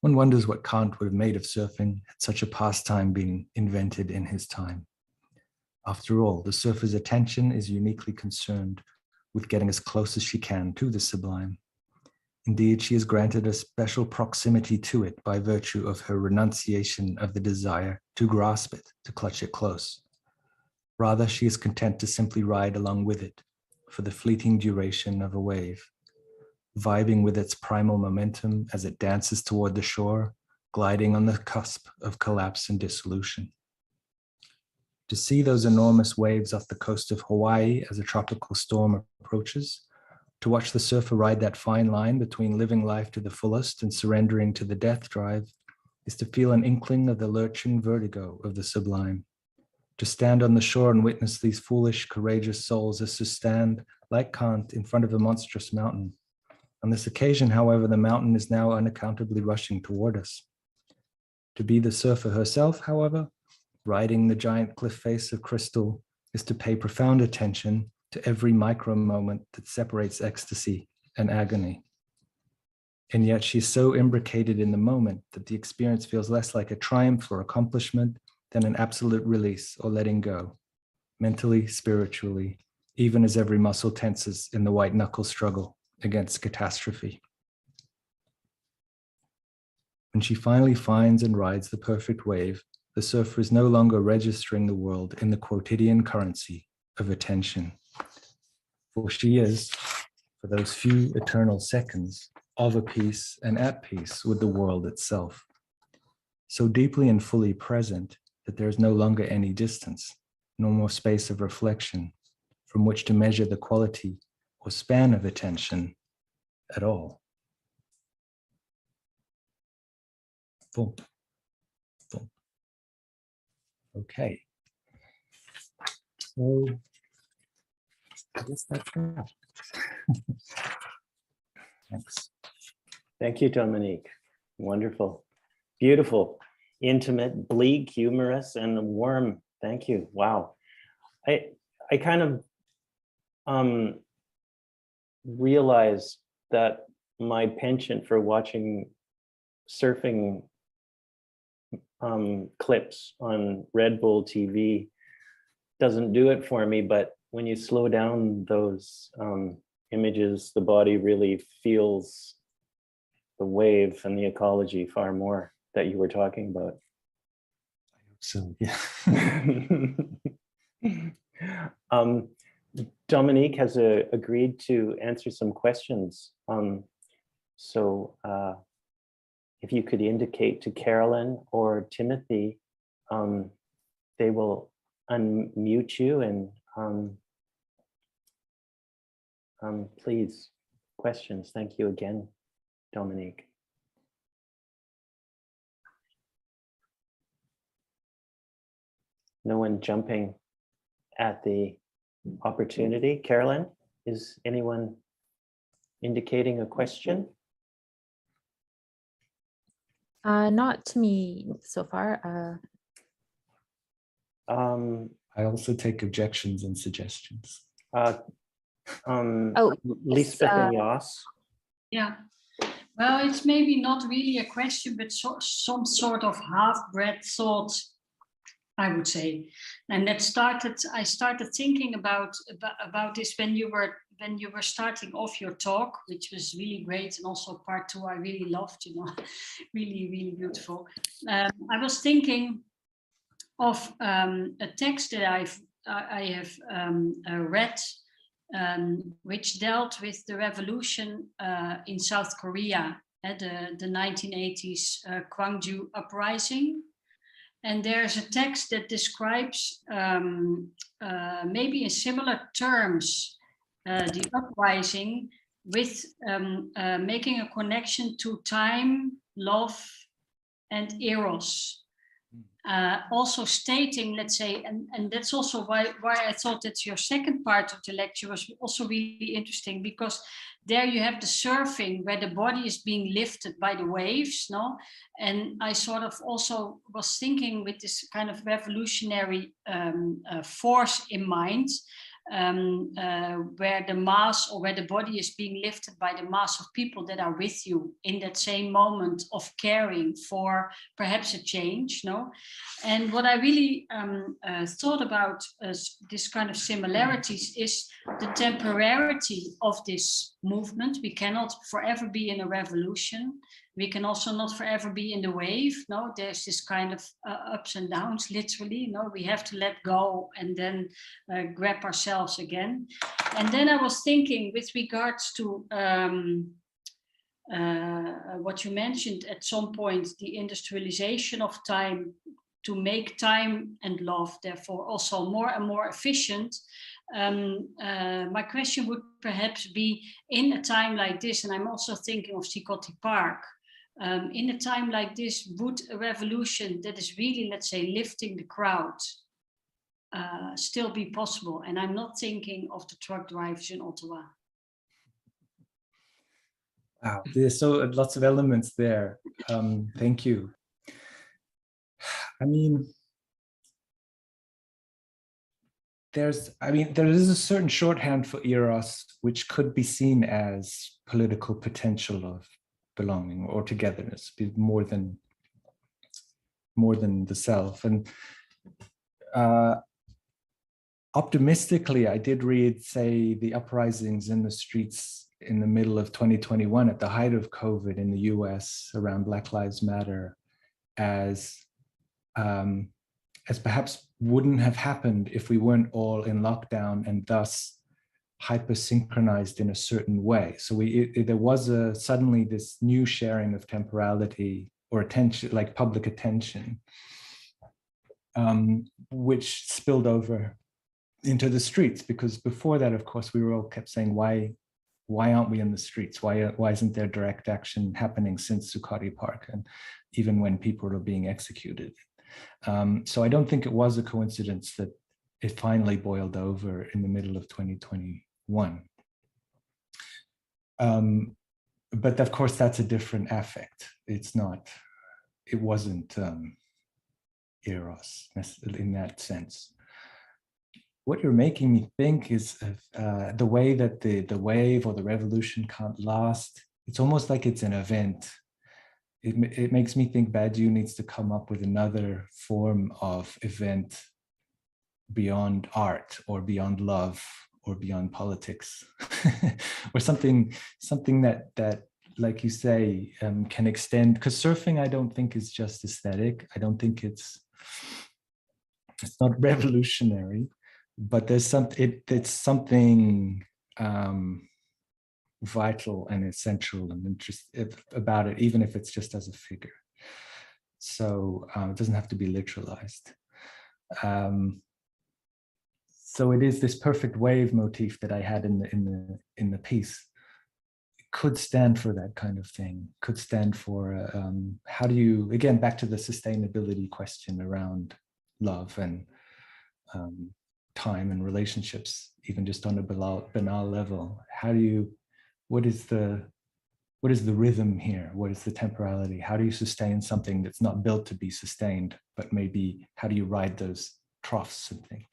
One wonders what Kant would have made of surfing had such a pastime been invented in his time. After all, the surfer's attention is uniquely concerned with getting as close as she can to the sublime. Indeed, she is granted a special proximity to it by virtue of her renunciation of the desire to grasp it, to clutch it close. Rather, she is content to simply ride along with it for the fleeting duration of a wave, vibing with its primal momentum as it dances toward the shore, gliding on the cusp of collapse and dissolution. To see those enormous waves off the coast of Hawaii as a tropical storm approaches, to watch the surfer ride that fine line between living life to the fullest and surrendering to the death drive, is to feel an inkling of the lurching vertigo of the sublime. To stand on the shore and witness these foolish, courageous souls is to stand, like Kant, in front of a monstrous mountain. On this occasion, however, the mountain is now unaccountably rushing toward us. To be the surfer herself, however, riding the giant cliff face of crystal, is to pay profound attention to every micro moment that separates ecstasy and agony. And yet she's so imbricated in the moment that the experience feels less like a triumph or accomplishment than an absolute release or letting go, mentally, spiritually, even as every muscle tenses in the white knuckle struggle against catastrophe. When she finally finds and rides the perfect wave, the surfer is no longer registering the world in the quotidian currency of attention. For she is, for those few eternal seconds, of a piece and at peace with the world itself. So deeply and fully present that there is no longer any distance, no more space of reflection from which to measure the quality or span of attention at all. Boom. Boom. Okay. So I guess that's that. Thanks. Thank you, Dominique. Wonderful. Beautiful, intimate, bleak, humorous, and warm. Thank you. Wow. I kind of realized that my penchant for watching surfing clips on Red Bull TV doesn't do it for me, but when you slow down those images, the body really feels the wave and the ecology far more that you were talking about. I hope so, yeah. Dominique has agreed to answer some questions. So if you could indicate to Carolyn or Timothy, they will unmute you and please, questions. Thank you again, Dominique. No one jumping at the opportunity. Carolyn, is anyone indicating a question? Not to me so far. I also take objections and suggestions. Lisbeth and Jos. Yeah, well, it's maybe not really a question, but some sort of half-bred thought, I would say. And I started thinking about this when you were starting off your talk, which was really great, and also part 2 I really loved, really, really beautiful. I was thinking of a text that I have read, which dealt with the revolution in South Korea at the 1980s Gwangju uprising. And there's a text that describes, maybe in similar terms, the uprising with making a connection to time, love, and eros. Also stating, let's say, and that's also why I thought that your second part of the lecture was also really interesting, because there you have the surfing where the body is being lifted by the waves, no? And I sort of also was thinking with this kind of revolutionary force in mind, where the mass, or where the body is being lifted by the mass of people that are with you in that same moment of caring for perhaps a change, no? And what I really thought about this kind of similarities is the temporarity of this movement. We cannot forever be in a revolution. We can also not forever be in the wave. No, there's this kind of ups and downs, literally. No, we have to let go and then grab ourselves again. And then I was thinking with regards to what you mentioned at some point, the industrialization of time to make time and love, therefore, also more and more efficient. My question would perhaps be, in a time like this, and I'm also thinking of Sikoti Park, in a time like this, would a revolution that is really, let's say, lifting the crowd still be possible? And I'm not thinking of the truck drivers in Ottawa. Wow, there's so lots of elements there. Thank you. I mean, there is a certain shorthand for Eros, which could be seen as political potential of belonging or togetherness, more than the self. And optimistically, I did read, say, the uprisings in the streets in the middle of 2021 at the height of COVID in the US around Black Lives Matter as perhaps wouldn't have happened if we weren't all in lockdown and thus hyper-synchronized in a certain way. So there was suddenly this new sharing of temporality or attention, like public attention, which spilled over into the streets, because before that, of course, we were all kept saying, why aren't we in the streets? Why isn't there direct action happening since Sikoti Park, and even when people are being executed? So I don't think it was a coincidence that it finally boiled over in the middle of 2021. But of course, that's a different affect. It's not it wasn't Eros in that sense. What you're making me think is the way that the wave or the revolution can't last. It's almost like it's an event. It makes me think Badiou needs to come up with another form of event beyond art or beyond love or beyond politics, or something that like you say, can extend, because surfing I don't think is just aesthetic. I don't think it's not revolutionary, but there's it's something vital and essential and interesting about it, even if it's just as a figure. So it doesn't have to be literalized. So it is this perfect wave motif that I had in the piece. It could stand for that kind of thing. Could stand for how do you, again, back to the sustainability question around love and time and relationships, even just on a banal level. How do you, what is the rhythm here? What is the temporality? How do you sustain something that's not built to be sustained, but maybe how do you ride those troughs and things?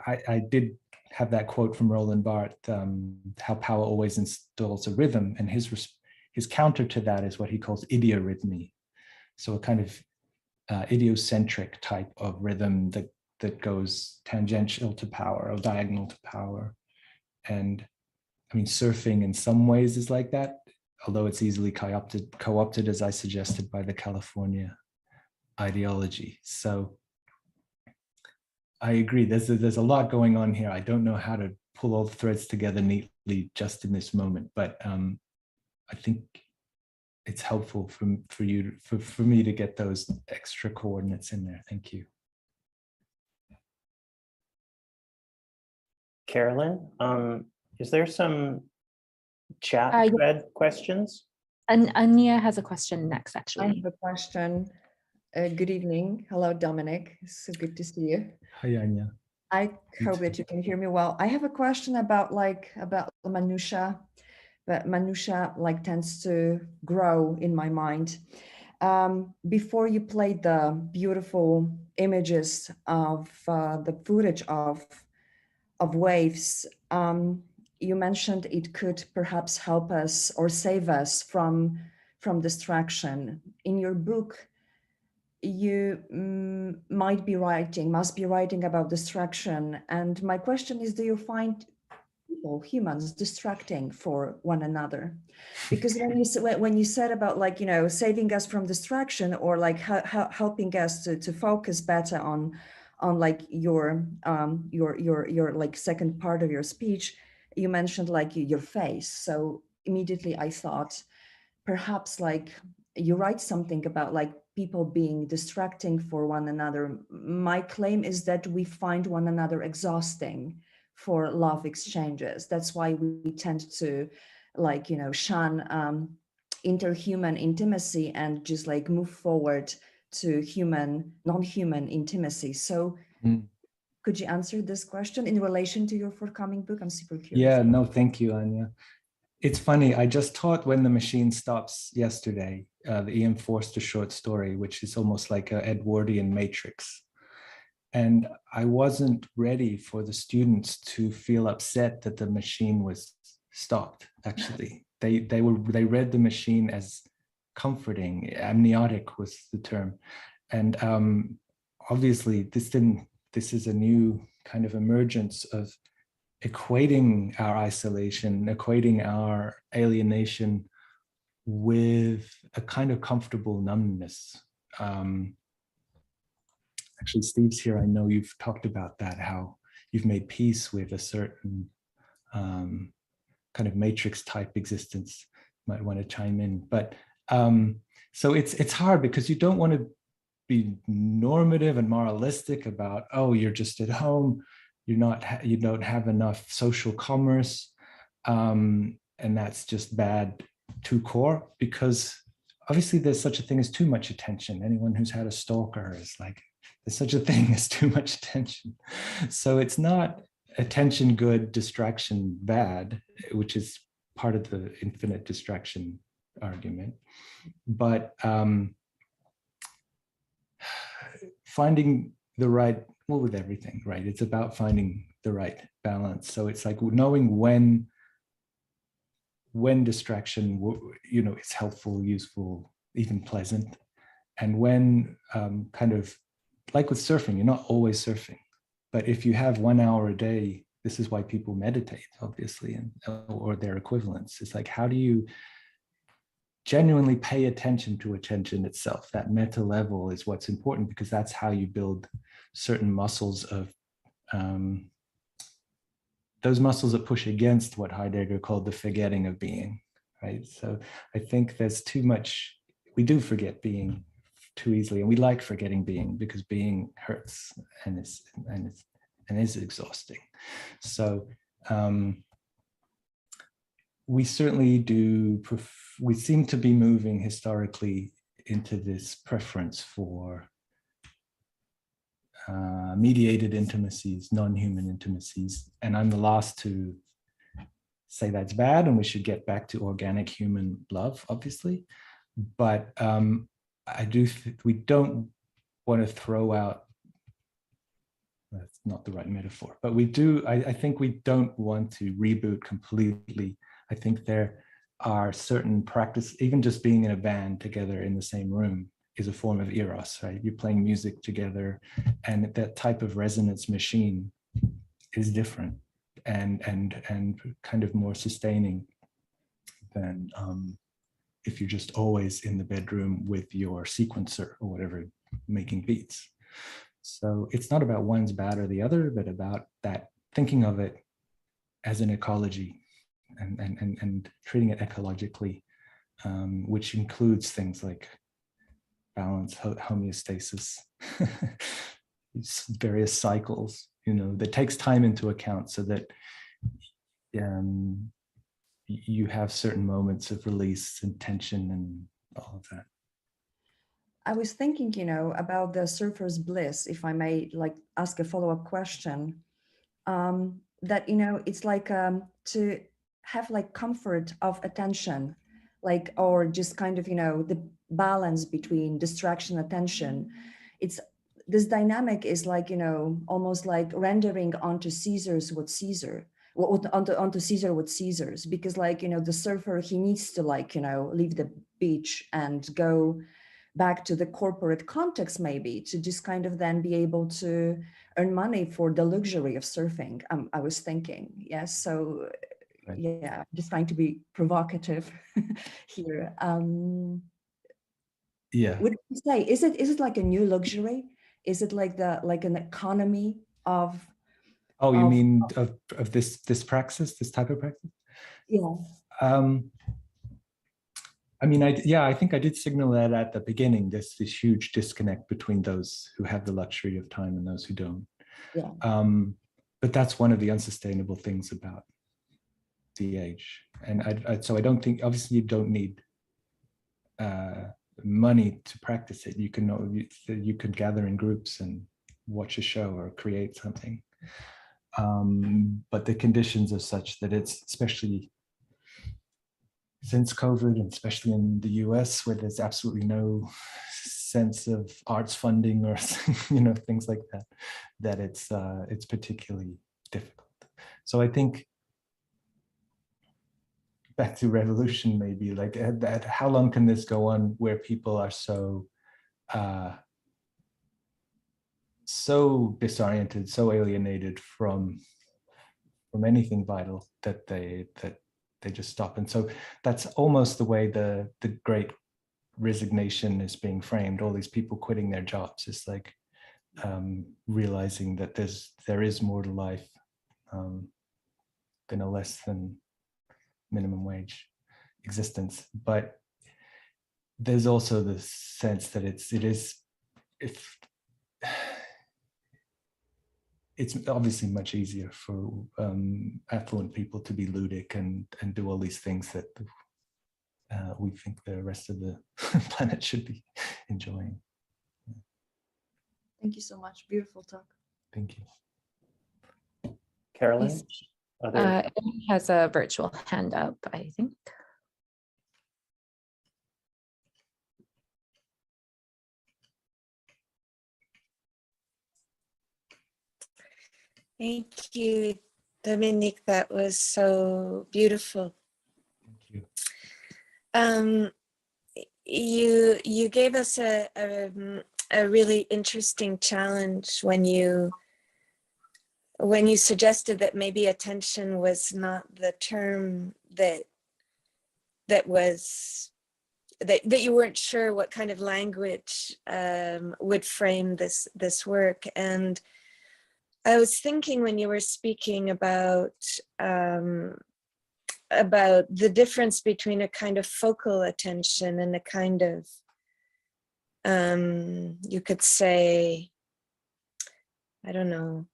I did have that quote from Roland Barthes, how power always installs a rhythm, and his counter to that is what he calls idiorhythmy. So a kind of idiocentric type of rhythm that goes tangential to power or diagonal to power. And I mean, surfing in some ways is like that, although it's easily co-opted, as I suggested, by the California ideology. So I agree, there's a lot going on here. I don't know how to pull all the threads together neatly just in this moment, but I think it's helpful for me to get those extra coordinates in there. Thank you. Carolyn, is there some chat thread questions? Anya has a question next, I actually. have a question. Good evening. Hello, Dominic. So good to see you. Hi, Anya. I hope that you can hear me well. I have a question about the minutia, but minutia like tends to grow in my mind. Before you played the beautiful images of the footage of waves, you mentioned it could perhaps help us or save us from distraction. In your book, you must be writing about distraction. And my question is, do you find humans distracting for one another? Because when you said about saving us from distraction, or like helping us to focus better on like your like second part of your speech, you mentioned like your face. So immediately I thought perhaps like you write something about like people being distracting for one another. My claim is that we find one another exhausting for love exchanges. That's why we tend to shun interhuman intimacy and just like move forward to non-human intimacy. So could you answer this question in relation to your forthcoming book? I'm super curious. Yeah, no, thank you, Anya. It's funny, I just taught When the Machine Stops yesterday, the E.M. Forster short story, which is almost like an Edwardian matrix. And I wasn't ready for the students to feel upset that the machine was stopped, actually. They read the machine as comforting, amniotic was the term. And obviously this is a new kind of emergence of equating our isolation, equating our alienation with a kind of comfortable numbness. Actually, Steve's here. I know you've talked about that, how you've made peace with a certain kind of matrix type existence. Might want to chime in. But so it's hard because you don't want to be normative and moralistic about, oh, you're just at home, you don't have enough social commerce, and that's just bad to core, because obviously there's such a thing as too much attention. Anyone who's had a stalker is like, there's such a thing as too much attention. So it's not attention good, distraction bad, which is part of the infinite distraction argument. But finding the right, well, with everything, right? It's about finding the right balance. So it's like knowing when distraction, you know, is helpful, useful, even pleasant, and when kind of like with surfing, you're not always surfing, but if you have 1 hour a day, this is why people meditate, obviously, and or their equivalents. It's like, how do you genuinely pay attention to attention itself? That meta level is what's important, because that's how you build certain muscles of those muscles that push against what Heidegger called the forgetting of being, right? So I think there's too much, we do forget being too easily, and we like forgetting being because being hurts and is exhausting. So we certainly do, we seem to be moving historically into this preference for mediated intimacies, non-human intimacies. And I'm the last to say that's bad and we should get back to organic human love, obviously. But I do we don't want to throw out, that's not the right metaphor, but we do, I think we don't want to reboot completely. I think there are certain practices, even just being in a band together in the same room is a form of eros, right? You're playing music together, and that type of resonance machine is different and kind of more sustaining than if you're just always in the bedroom with your sequencer or whatever, making beats. So it's not about one's bad or the other, but about that, thinking of it as an ecology and treating it ecologically, which includes things like balance, homeostasis, various cycles, you know, that takes time into account so that you have certain moments of release and tension and all of that. I was thinking, you know, about the surfer's bliss, if I may like ask a follow-up question, that, you know, it's like to have like comfort of attention, like, or just kind of, you know, the balance between distraction, attention. It's this dynamic is like, you know, almost like rendering onto Caesar's what Caesar, onto Caesar what Caesar's, because like, you know, the surfer, he needs to like, you know, leave the beach and go back to the corporate context, maybe to just kind of then be able to earn money for the luxury of surfing. I was thinking, yes. So Right. yeah, just trying to be provocative here. Yeah. Would you say, is it like a new luxury? Is it like an economy of? Oh, you mean of this praxis, this type of practice? Yeah. I mean, I think I did signal that at the beginning, this huge disconnect between those who have the luxury of time and those who don't. Yeah. But that's one of the unsustainable things about the age. And so I don't think, obviously you don't need money to practice it. You can gather in groups and watch a show or create something. But the conditions are such that it's, especially since COVID, and especially in the US, where there's absolutely no sense of arts funding or you know, things like that, that it's particularly difficult. So I think back to revolution, maybe like that, how long can this go on where people are so disoriented, so alienated from anything vital that they just stop. And so that's almost the way the great resignation is being framed. All these people quitting their jobs is like realizing that there is more to life than a less than minimum wage existence. But there's also the sense that it's obviously much easier for affluent people to be ludic and do all these things that we think the rest of the planet should be enjoying. Thank you so much. Beautiful talk. Thank you. Carolyn? It has a virtual hand up, I think. Thank you, Dominic. That was so beautiful. Thank you. You gave us a really interesting challenge when you suggested that maybe attention was not the term that you weren't sure what kind of language would frame this work. And I was thinking when you were speaking about the difference between a kind of focal attention and a kind of, you could say, I don't know,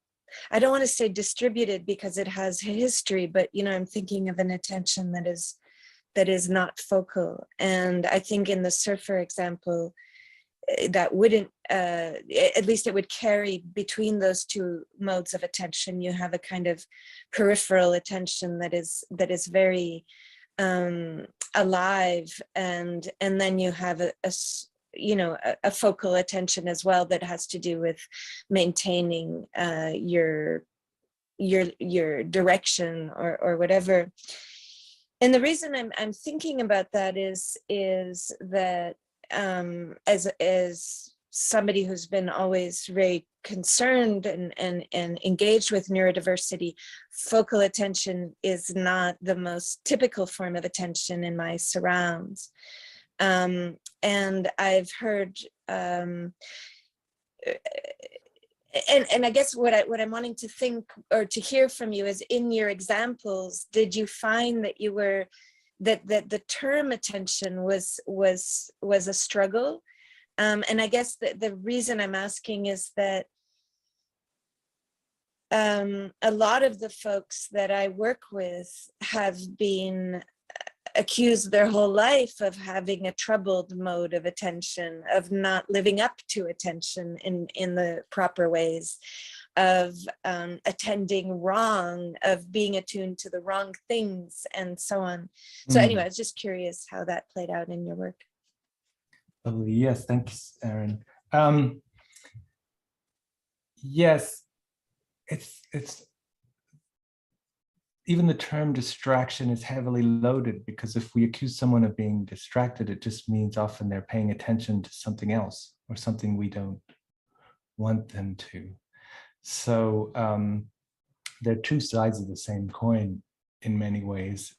I don't want to say distributed because it has history, but I'm thinking of an attention that is not focal. And I think in the surfer example, that wouldn't, at least it would carry between those two modes of attention. You have a kind of peripheral attention that is very alive, and then you have a focal attention as well that has to do with maintaining your direction or whatever. And the reason I'm thinking about that is that as somebody who's been always very concerned and engaged with neurodiversity, focal attention is not the most typical form of attention in my surrounds. And I've heard, and I guess what I'm wanting to think or to hear from you is, in your examples, did you find that you were that the term attention was a struggle? And I guess the reason I'm asking is that a lot of the folks that I work with have been accused their whole life of having a troubled mode of attention, of not living up to attention in the proper ways, of attending wrong, of being attuned to the wrong things, and so on. So anyway, I was just curious how that played out in your work. Lovely. Yes, thanks, Erin. Yes, it's even the term distraction is heavily loaded, because if we accuse someone of being distracted, it just means often they're paying attention to something else or something we don't want them to. So they're two sides of the same coin in many ways.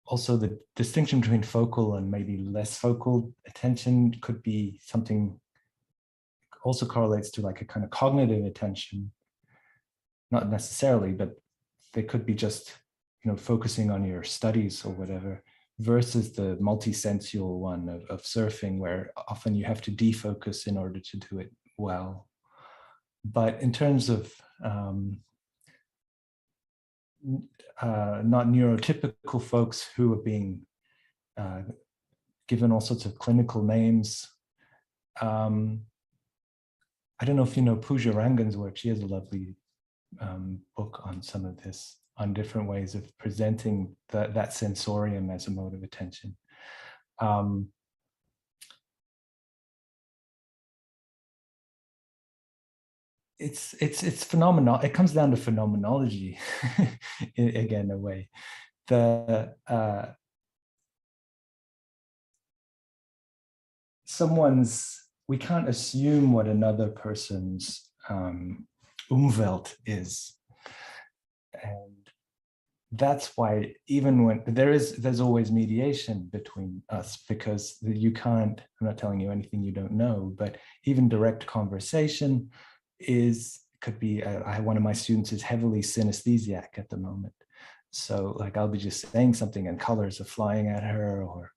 Also, the distinction between focal and maybe less focal attention could be something, also correlates to like a kind of cognitive attention. Not necessarily, but they could be just, focusing on your studies or whatever, versus the multisensual one of surfing, where often you have to defocus in order to do it well. But in terms of not neurotypical folks who are being given all sorts of clinical names, I don't know if you know Pooja Rangan's work. She has a lovely book on some of this, on different ways of presenting that sensorium as a mode of attention. It's phenomenal. It comes down to phenomenology again, in a way. We can't assume what another person's Umwelt is, and that's why even when there's always mediation between us, because you can't, I'm not telling you anything you don't know, but even direct conversation could be one of my students is heavily synesthesiac at the moment, so like I'll be just saying something and colors are flying at her, or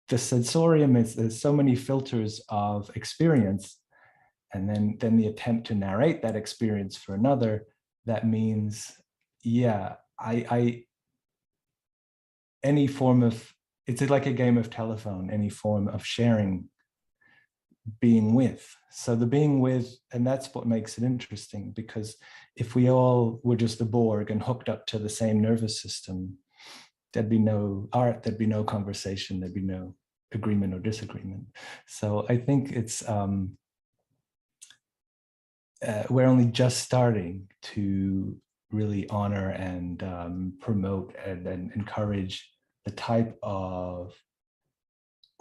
the sensorium there's so many filters of experience, and then the attempt to narrate that experience for another. That means, any form of, it's like a game of telephone, any form of sharing, being with. So the being with, and that's what makes it interesting, because if we all were just a Borg and hooked up to the same nervous system, there'd be no art, there'd be no conversation, there'd be no agreement or disagreement. So I think it's we're only just starting to really honor and promote and encourage the type of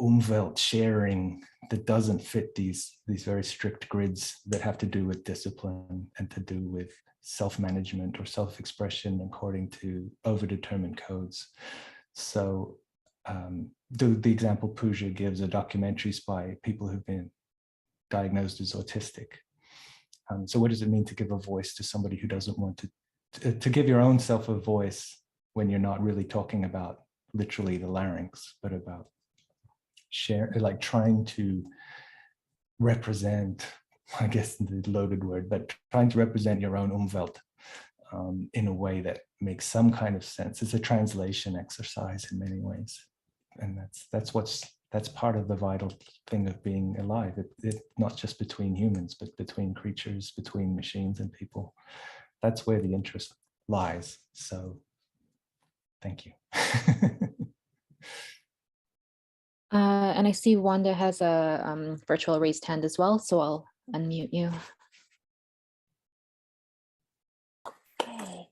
Umwelt sharing that doesn't fit these very strict grids that have to do with discipline and to do with self-management or self-expression according to overdetermined codes. So the example Pooja gives are documentaries by people who've been diagnosed as autistic. So what does it mean to give a voice to somebody who doesn't want to give your own self a voice when you're not really talking about literally the larynx, but about like trying to represent, I guess the loaded word, but trying to represent your own Umwelt in a way that makes some kind of sense. It's a translation exercise in many ways. And that's part of the vital thing of being alive. It not just between humans, but between creatures, between machines and people. That's where the interest lies. So thank you. And I see Wanda has a virtual raised hand as well, so I'll unmute you. Okay.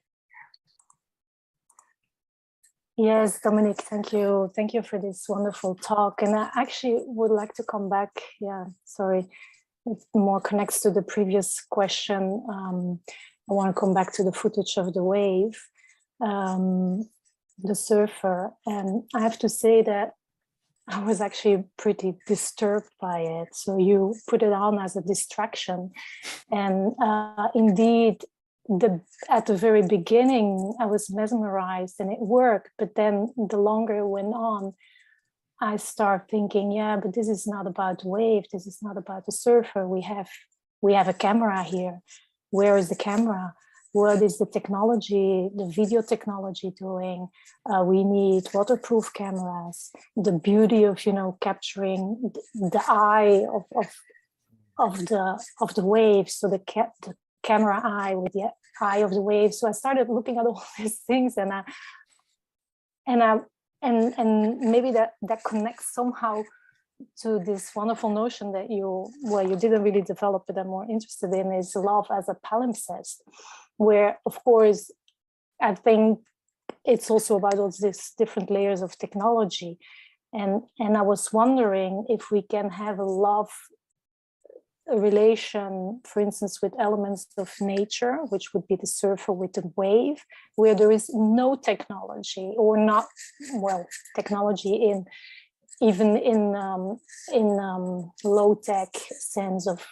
Yes, Dominic, thank you. Thank you for this wonderful talk. And I actually would like to come back. Yeah, sorry. It more connects to the previous question. I want to come back to the footage of the wave, the surfer. And I have to say that I was actually pretty disturbed by it. So you put it on as a distraction. And indeed, at the very beginning, I was mesmerized and it worked. But then the longer it went on, I start thinking, yeah, but this is not about the wave. This is not about the surfer. We have a camera here. Where is the camera? What is the technology, the video technology doing? We need waterproof cameras. The beauty of, capturing the eye of the wave. So the camera eye with the eye of the wave. So I started looking at all these things, and maybe that connects somehow to this wonderful notion that you didn't really develop, but I'm more interested in, is love as a palimpsest, where, of course, I think it's also about all these different layers of technology. And I was wondering if we can have a relation, for instance, with elements of nature, which would be the surfer with the wave, where there is no technology, or not, technology even in low-tech sense of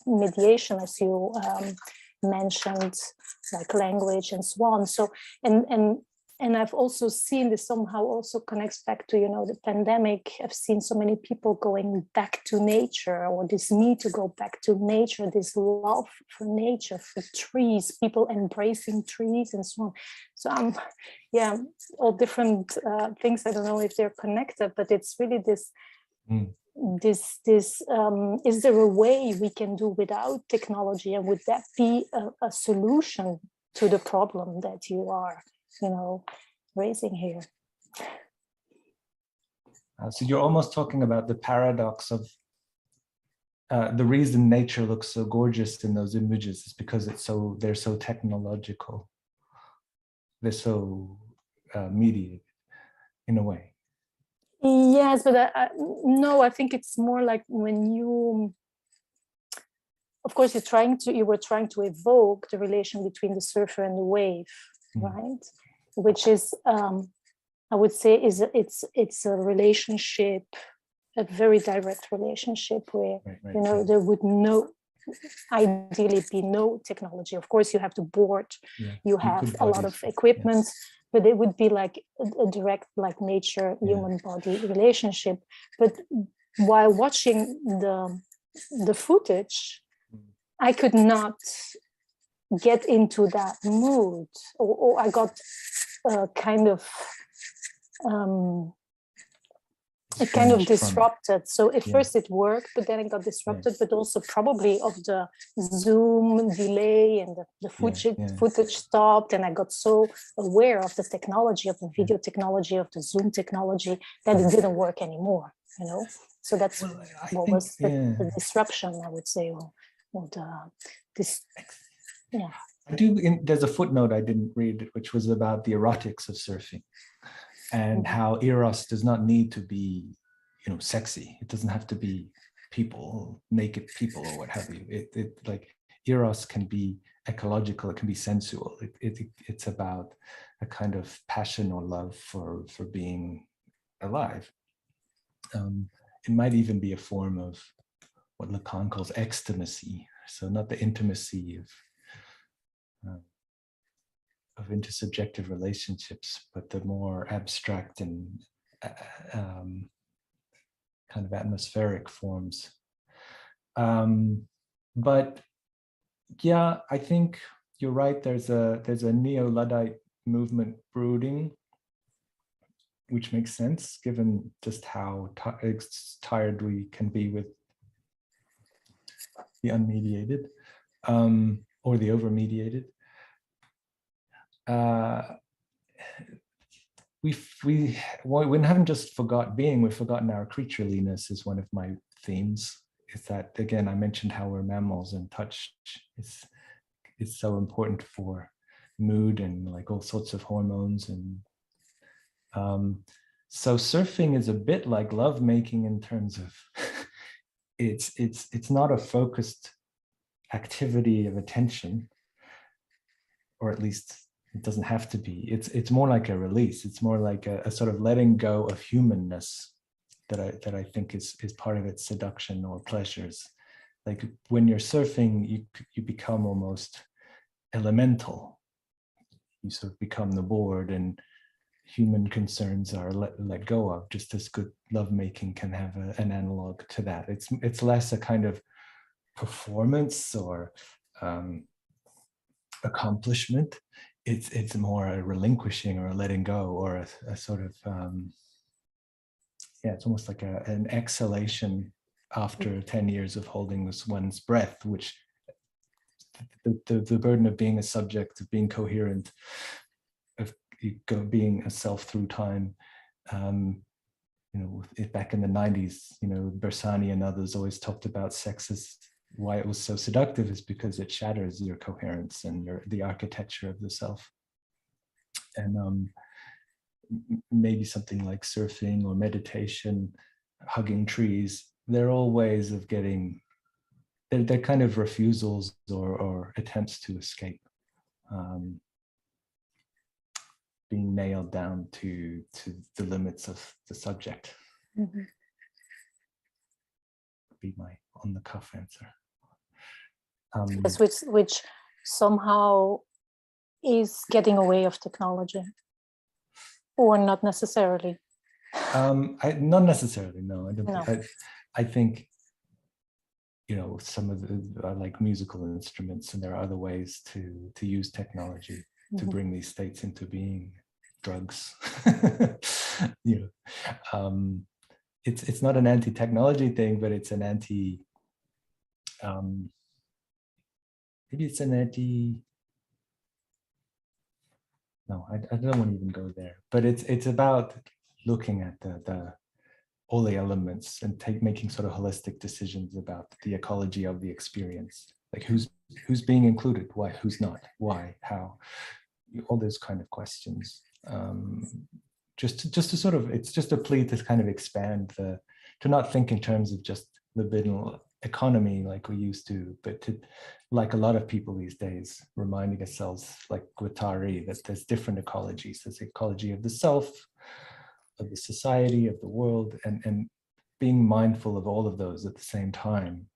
mediation, as you mentioned, like language and so on. So and I've also seen this somehow also connects back to the pandemic. I've seen so many people going back to nature, or this need to go back to nature, this love for nature, for trees, people embracing trees and so on. So all different things. I don't know if they're connected, but it's really this. Is there a way we can do without technology, and would that be a solution to the problem that you are raising here? So you're almost talking about the paradox of the reason nature looks so gorgeous in those images is because they're so technological. They're so mediated in a way. Yes, but no, I think it's more like when you, of course, you were trying to evoke the relation between the surfer and the wave, right? Which is, I would say, it's a relationship, a very direct relationship where there would ideally be no technology. Of course, you have to board, you have a lot of equipment, but it would be like a direct, like nature human body relationship. But while watching the footage, I could not get into that mood, or I got kind of it kind of estranged from it. disrupted. So at Yeah. first it worked, but then it got disrupted, but also probably of the Zoom delay and the footage stopped. And I got so aware of the technology, of the video technology, of the Zoom technology, that it didn't work anymore, you know? So that's what was the disruption, I would say, or yeah. I do, there's a footnote I didn't read, which was about the erotics of surfing and how Eros does not need to be, you know, sexy. It doesn't have to be people, naked people or what have you. It like Eros can be ecological, it can be sensual. It's about a kind of passion or love for being alive. It might even be a form of what Lacan calls extimacy. So not the intimacy of intersubjective relationships, but the more abstract and kind of atmospheric forms. But yeah, I think you're right. There's a neo-Luddite movement brooding, which makes sense given just how tired we can be with the unmediated or the over-mediated. We haven't just forgot being, we've forgotten our creatureliness is one of my themes. Is that, again, I mentioned how we're mammals and touch is so important for mood and like all sorts of hormones. And so surfing is a bit like lovemaking in terms of it's not a focused activity of attention, or at least it doesn't have to be. It's more like a release. It's more like a sort of letting go of humanness that I think is part of its seduction or pleasures. Like when you're surfing, you become almost elemental. You sort of become the board, and human concerns are let go of. Just as good lovemaking can have an analog to that. It's less a kind of performance or accomplishment. It's more a relinquishing or a letting go, or a sort of it's almost like an exhalation after 10 years of holding this one's breath, which the burden of being a subject, of being coherent, of being a self through time. You know, back in the 90s, you know, Bersani and others always talked about sex as why it was so seductive is because it shatters your coherence and the architecture of the self. And maybe something like surfing or meditation, hugging trees, they're all ways of getting, they're kind of refusals or attempts to escape, being nailed down to the limits of the subject. Mm-hmm. Be my on the cuff answer. Which somehow is getting away of technology, or not necessarily. Not necessarily. No, I don't. No. I think, you know, some of the like musical instruments, and there are other ways to use technology to bring these states into being. Drugs, you know, it's not an anti-technology thing, but it's an anti. Maybe it's an anti. No, I don't want to even go there. But it's about looking at all the elements and making sort of holistic decisions about the ecology of the experience. Like who's being included, why, who's not, why, how, all those kind of questions. Just to sort of, it's just a plea to kind of expand to not think in terms of just libidinal economy like we used to, but to, like a lot of people these days, reminding ourselves, like Guattari, that there's different ecologies. There's the ecology of the self, of the society, of the world, and being mindful of all of those at the same time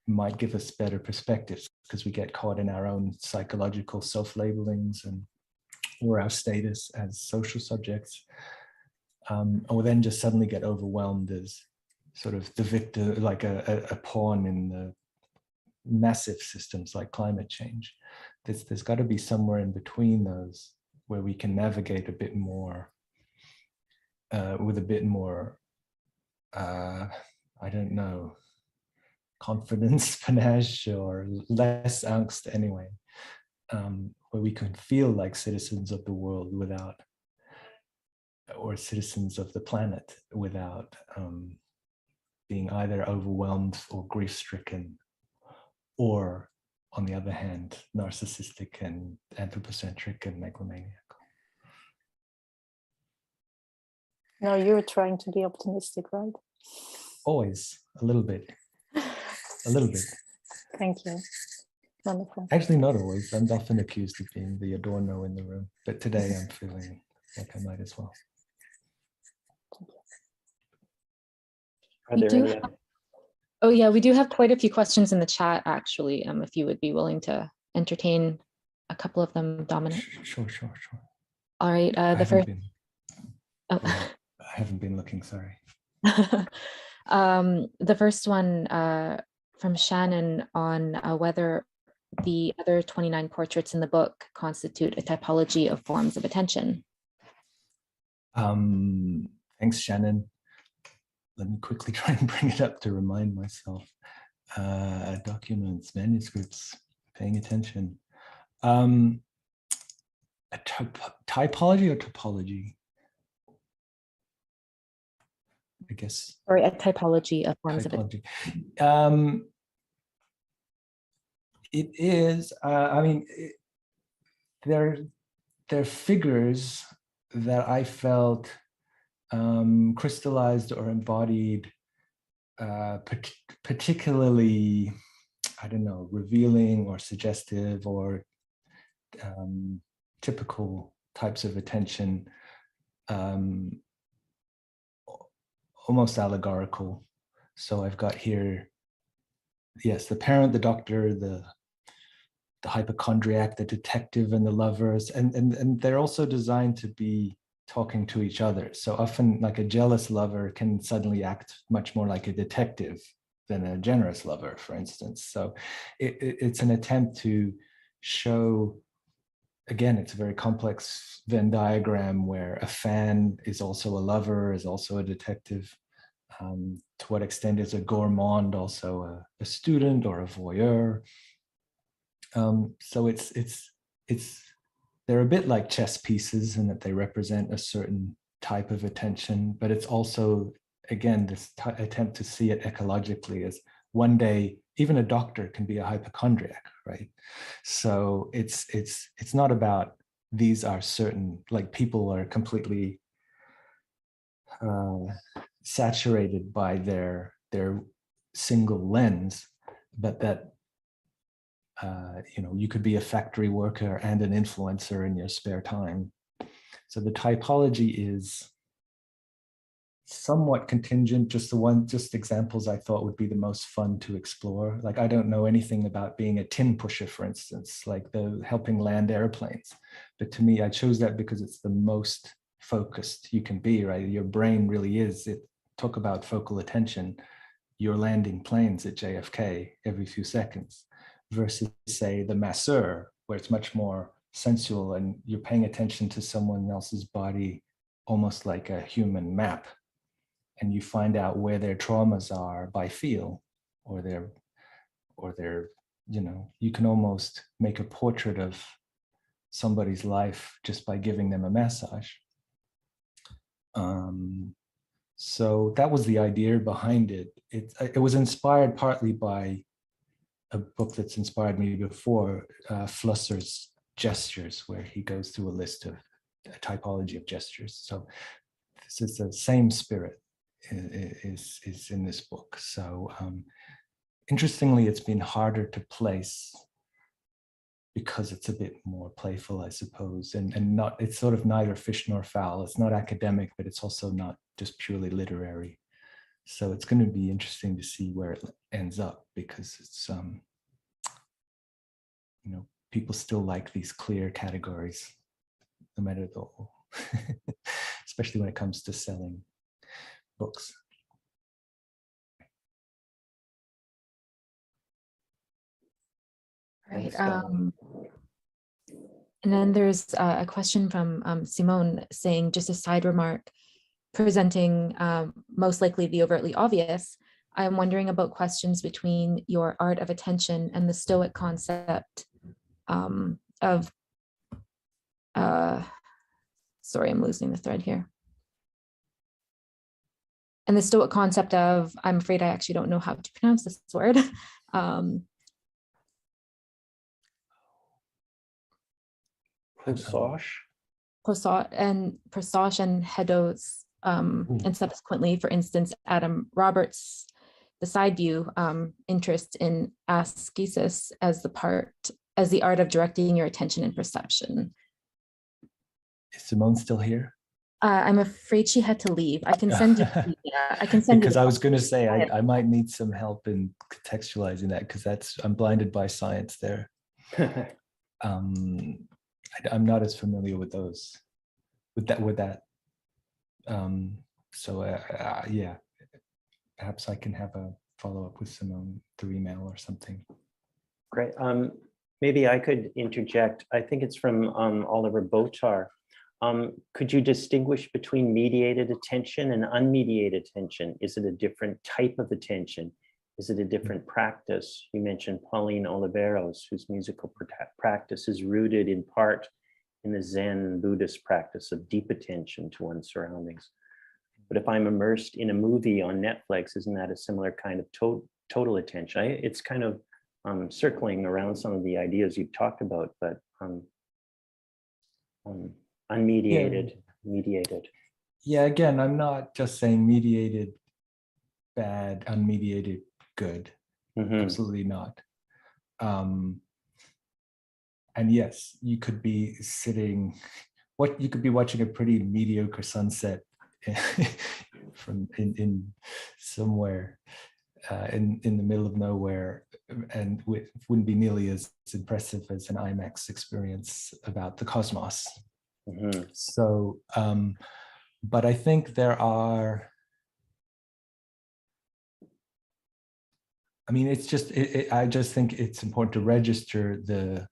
might give us better perspectives, because we get caught in our own psychological self-labelings or our status as social subjects, or then just suddenly get overwhelmed as sort of the victor, like a pawn in the massive systems like climate change. There's got to be somewhere in between those where we can navigate a bit more, with a bit more I don't know, confidence, panache, or less angst anyway, where we can feel like citizens of the world without, or citizens of the planet without being either overwhelmed or grief-stricken, or on the other hand, narcissistic and anthropocentric and megalomaniacal. No, you're trying to be optimistic, right? Always a little bit, a little bit. Thank you. Wonderful. Actually, not always. I'm often accused of being the Adorno in the room, but today I'm feeling like I might as well. Are there any other? Oh yeah, we do have quite a few questions in the chat, actually, if you would be willing to entertain a couple of them, Dominic. Sure. All right, the first. I haven't been looking, sorry. The first one from Shannon on whether the other 29 portraits in the book constitute a typology of forms of attention. Thanks, Shannon. Let me quickly try and bring it up to remind myself. Documents, manuscripts, paying attention. A typology or topology? I guess. Or a typology of forms of attention. It is, I mean, they're figures that I felt crystallized or embodied particularly, I don't know, revealing or suggestive or typical types of attention, almost allegorical. So I've got here, yes, the parent, the doctor, the hypochondriac, the detective, and the lovers, and they're also designed to be talking to each other. So often, like a jealous lover can suddenly act much more like a detective than a generous lover, for instance. So it's an attempt to show, again, it's a very complex Venn diagram where a fan is also a lover, is also a detective. To what extent is a gourmand also a student or a voyeur? So they're a bit like chess pieces in that they represent a certain type of attention, but it's also, again, this attempt to see it ecologically as one day, even a doctor can be a hypochondriac, right? So it's not about these are certain, like people are completely saturated by their single lens, but that you could be a factory worker and an influencer in your spare time. So the typology is somewhat contingent, just examples I thought would be the most fun to explore. Like, I don't know anything about being a tin pusher, for instance, like the helping land airplanes. But to me, I chose that because it's the most focused you can be, right? Your brain really is, talk about focal attention. You're landing planes at JFK every few seconds. Versus, say, the masseur, where it's much more sensual and you're paying attention to someone else's body almost like a human map, and you find out where their traumas are by feel, or their you can almost make a portrait of somebody's life just by giving them a massage. So that was the idea behind it. It was inspired partly by a book that's inspired me before, Flusser's Gestures, where he goes through a list of a typology of gestures. So this is the same spirit is in this book. So interestingly, it's been harder to place because it's a bit more playful, I suppose, and not, it's sort of neither fish nor fowl. It's not academic, but it's also not just purely literary. So it's going to be interesting to see where it ends up, because it's, people still like these clear categories, no matter the, especially when it comes to selling books. Right. And then there's a question from Simone saying, just a side remark, presenting most likely the overtly obvious, I'm wondering about questions between your art of attention and the Stoic concept of, sorry, I'm losing the thread here. And the Stoic concept of, I'm afraid I actually don't know how to pronounce this word. Prosauch and Hedos, and subsequently, for instance, Adam Roberts, the side view interest in ascesis as the art of directing your attention and perception. Is Simone still here? I'm afraid she had to leave. I can send you. Yeah, I can send because you. I was going to say I might need some help in contextualizing that, because I'm blinded by science there. I'm not as familiar with those, with that. Yeah, perhaps I can have a follow-up with Simone through email or something. Great. Maybe I could interject. I think it's from Oliver Botar. Could you distinguish between mediated attention and unmediated attention? Is it a different type of attention? Is it a different practice? You mentioned Pauline Oliveros, whose musical practice is rooted in part in the Zen Buddhist practice of deep attention to one's surroundings. But if I'm immersed in a movie on Netflix, isn't that a similar kind of total attention? It's kind of circling around some of the ideas you've talked about, but unmediated, mediated. Yeah, again, I'm not just saying mediated bad, unmediated good. Absolutely not. And yes, you could be you could be watching a pretty mediocre sunset from in somewhere in the middle of nowhere, and wouldn't be nearly as impressive as an IMAX experience about the cosmos. So, but I think there are, I mean, it's just, I just think it's important to register the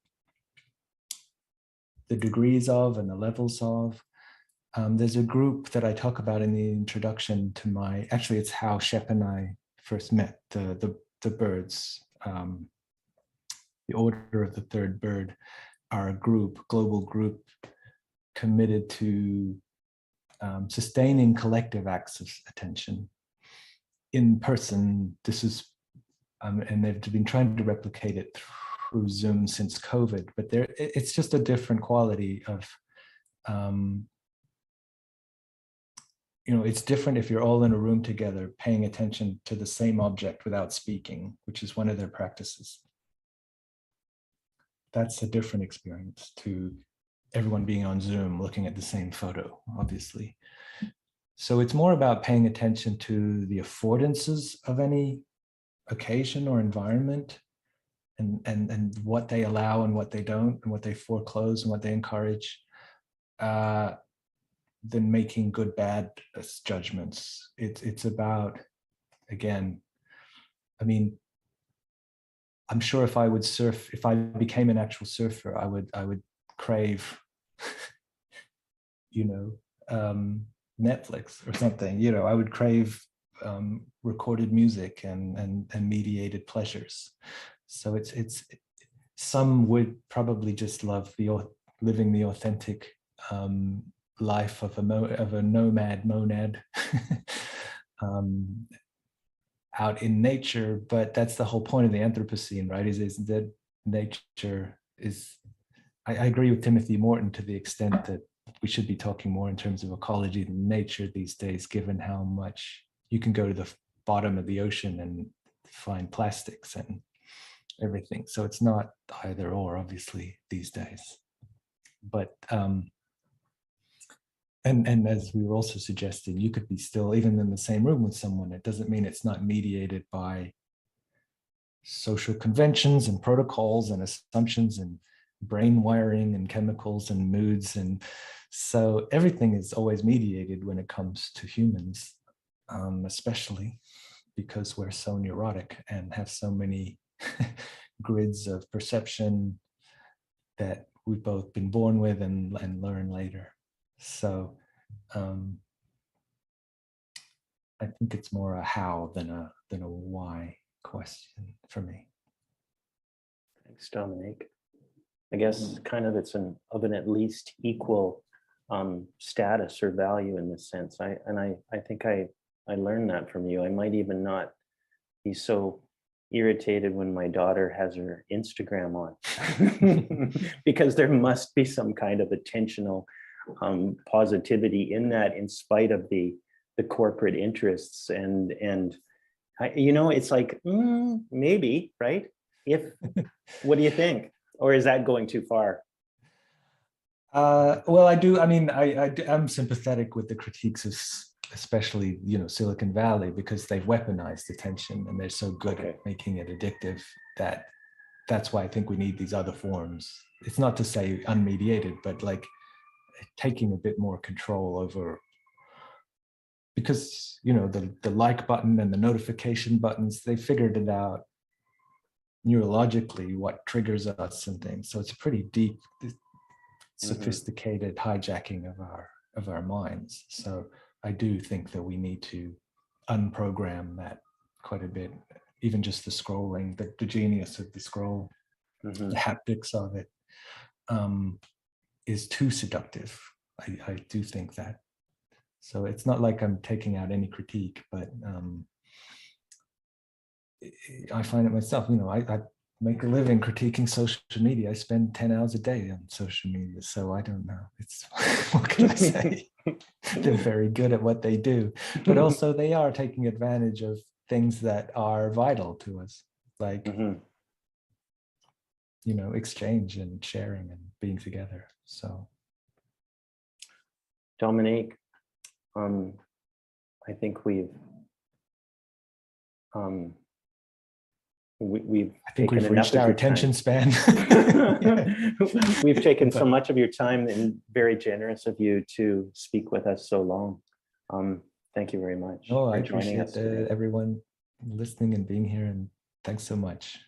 degrees of and the levels of. There's a group that I talk about in the introduction to my, actually it's how Shep and I first met, the birds. The Order of the Third Bird are a global group committed to sustaining collective acts of attention in person. This is, and they've been trying to replicate it through Zoom since COVID, but it's just a different quality of, it's different if you're all in a room together paying attention to the same object without speaking, which is one of their practices. That's a different experience to everyone being on Zoom looking at the same photo, obviously. So it's more about paying attention to the affordances of any occasion or environment, and what they allow and what they don't, and what they foreclose and what they encourage, than making good, bad judgments. It's about, again, I mean, I'm sure if I became an actual surfer, I would crave, Netflix or something. I would crave recorded music and mediated pleasures. So it's some would probably just love living the authentic life of a nomad monad out in nature. But that's the whole point of the Anthropocene, right? Is that nature is. I agree with Timothy Morton to the extent that we should be talking more in terms of ecology than nature these days, given how much you can go to the bottom of the ocean and find plastics and everything. So it's not either or, obviously, these days. But and as we were also suggesting, you could be still even in the same room with someone. It doesn't mean it's not mediated by social conventions and protocols and assumptions and brain wiring and chemicals and moods. And so everything is always mediated when it comes to humans, especially because we're so neurotic and have so many grids of perception that we've both been born with and learn later. So I think it's more a how than a why question for me. Thanks, Dominic. I guess kind of it's of an at least equal status or value in this sense. I think I learned that from you. I might even not be so irritated when my daughter has her Instagram on because there must be some kind of attentional positivity in that, in spite of the corporate interests and it's like maybe, right? What do you think? Or is that going too far? Well, I do. I mean, I'm sympathetic with the critiques of, especially, Silicon Valley, because they've weaponized attention and they're so good at making it addictive that's why I think we need these other forms. It's not to say unmediated, but like taking a bit more control over, because, the like button and the notification buttons, they figured it out neurologically what triggers us and things. So it's a pretty deep, sophisticated hijacking of our minds. So I do think that we need to unprogram that quite a bit. Even just the scrolling, the genius of the scroll, the haptics of it is too seductive. I do think that. So it's not like I'm taking out any critique, but I find it myself, I make a living critiquing social media. I spend 10 hours a day on social media. So I don't know. It's, what can I say? They're very good at what they do, but also they are taking advantage of things that are vital to us, like, exchange and sharing and being together. So. Dominic, I think we've reached our attention span. We've taken so much of your time, and very generous of you to speak with us so long. Thank you very much. I appreciate everyone listening and being here, and thanks so much.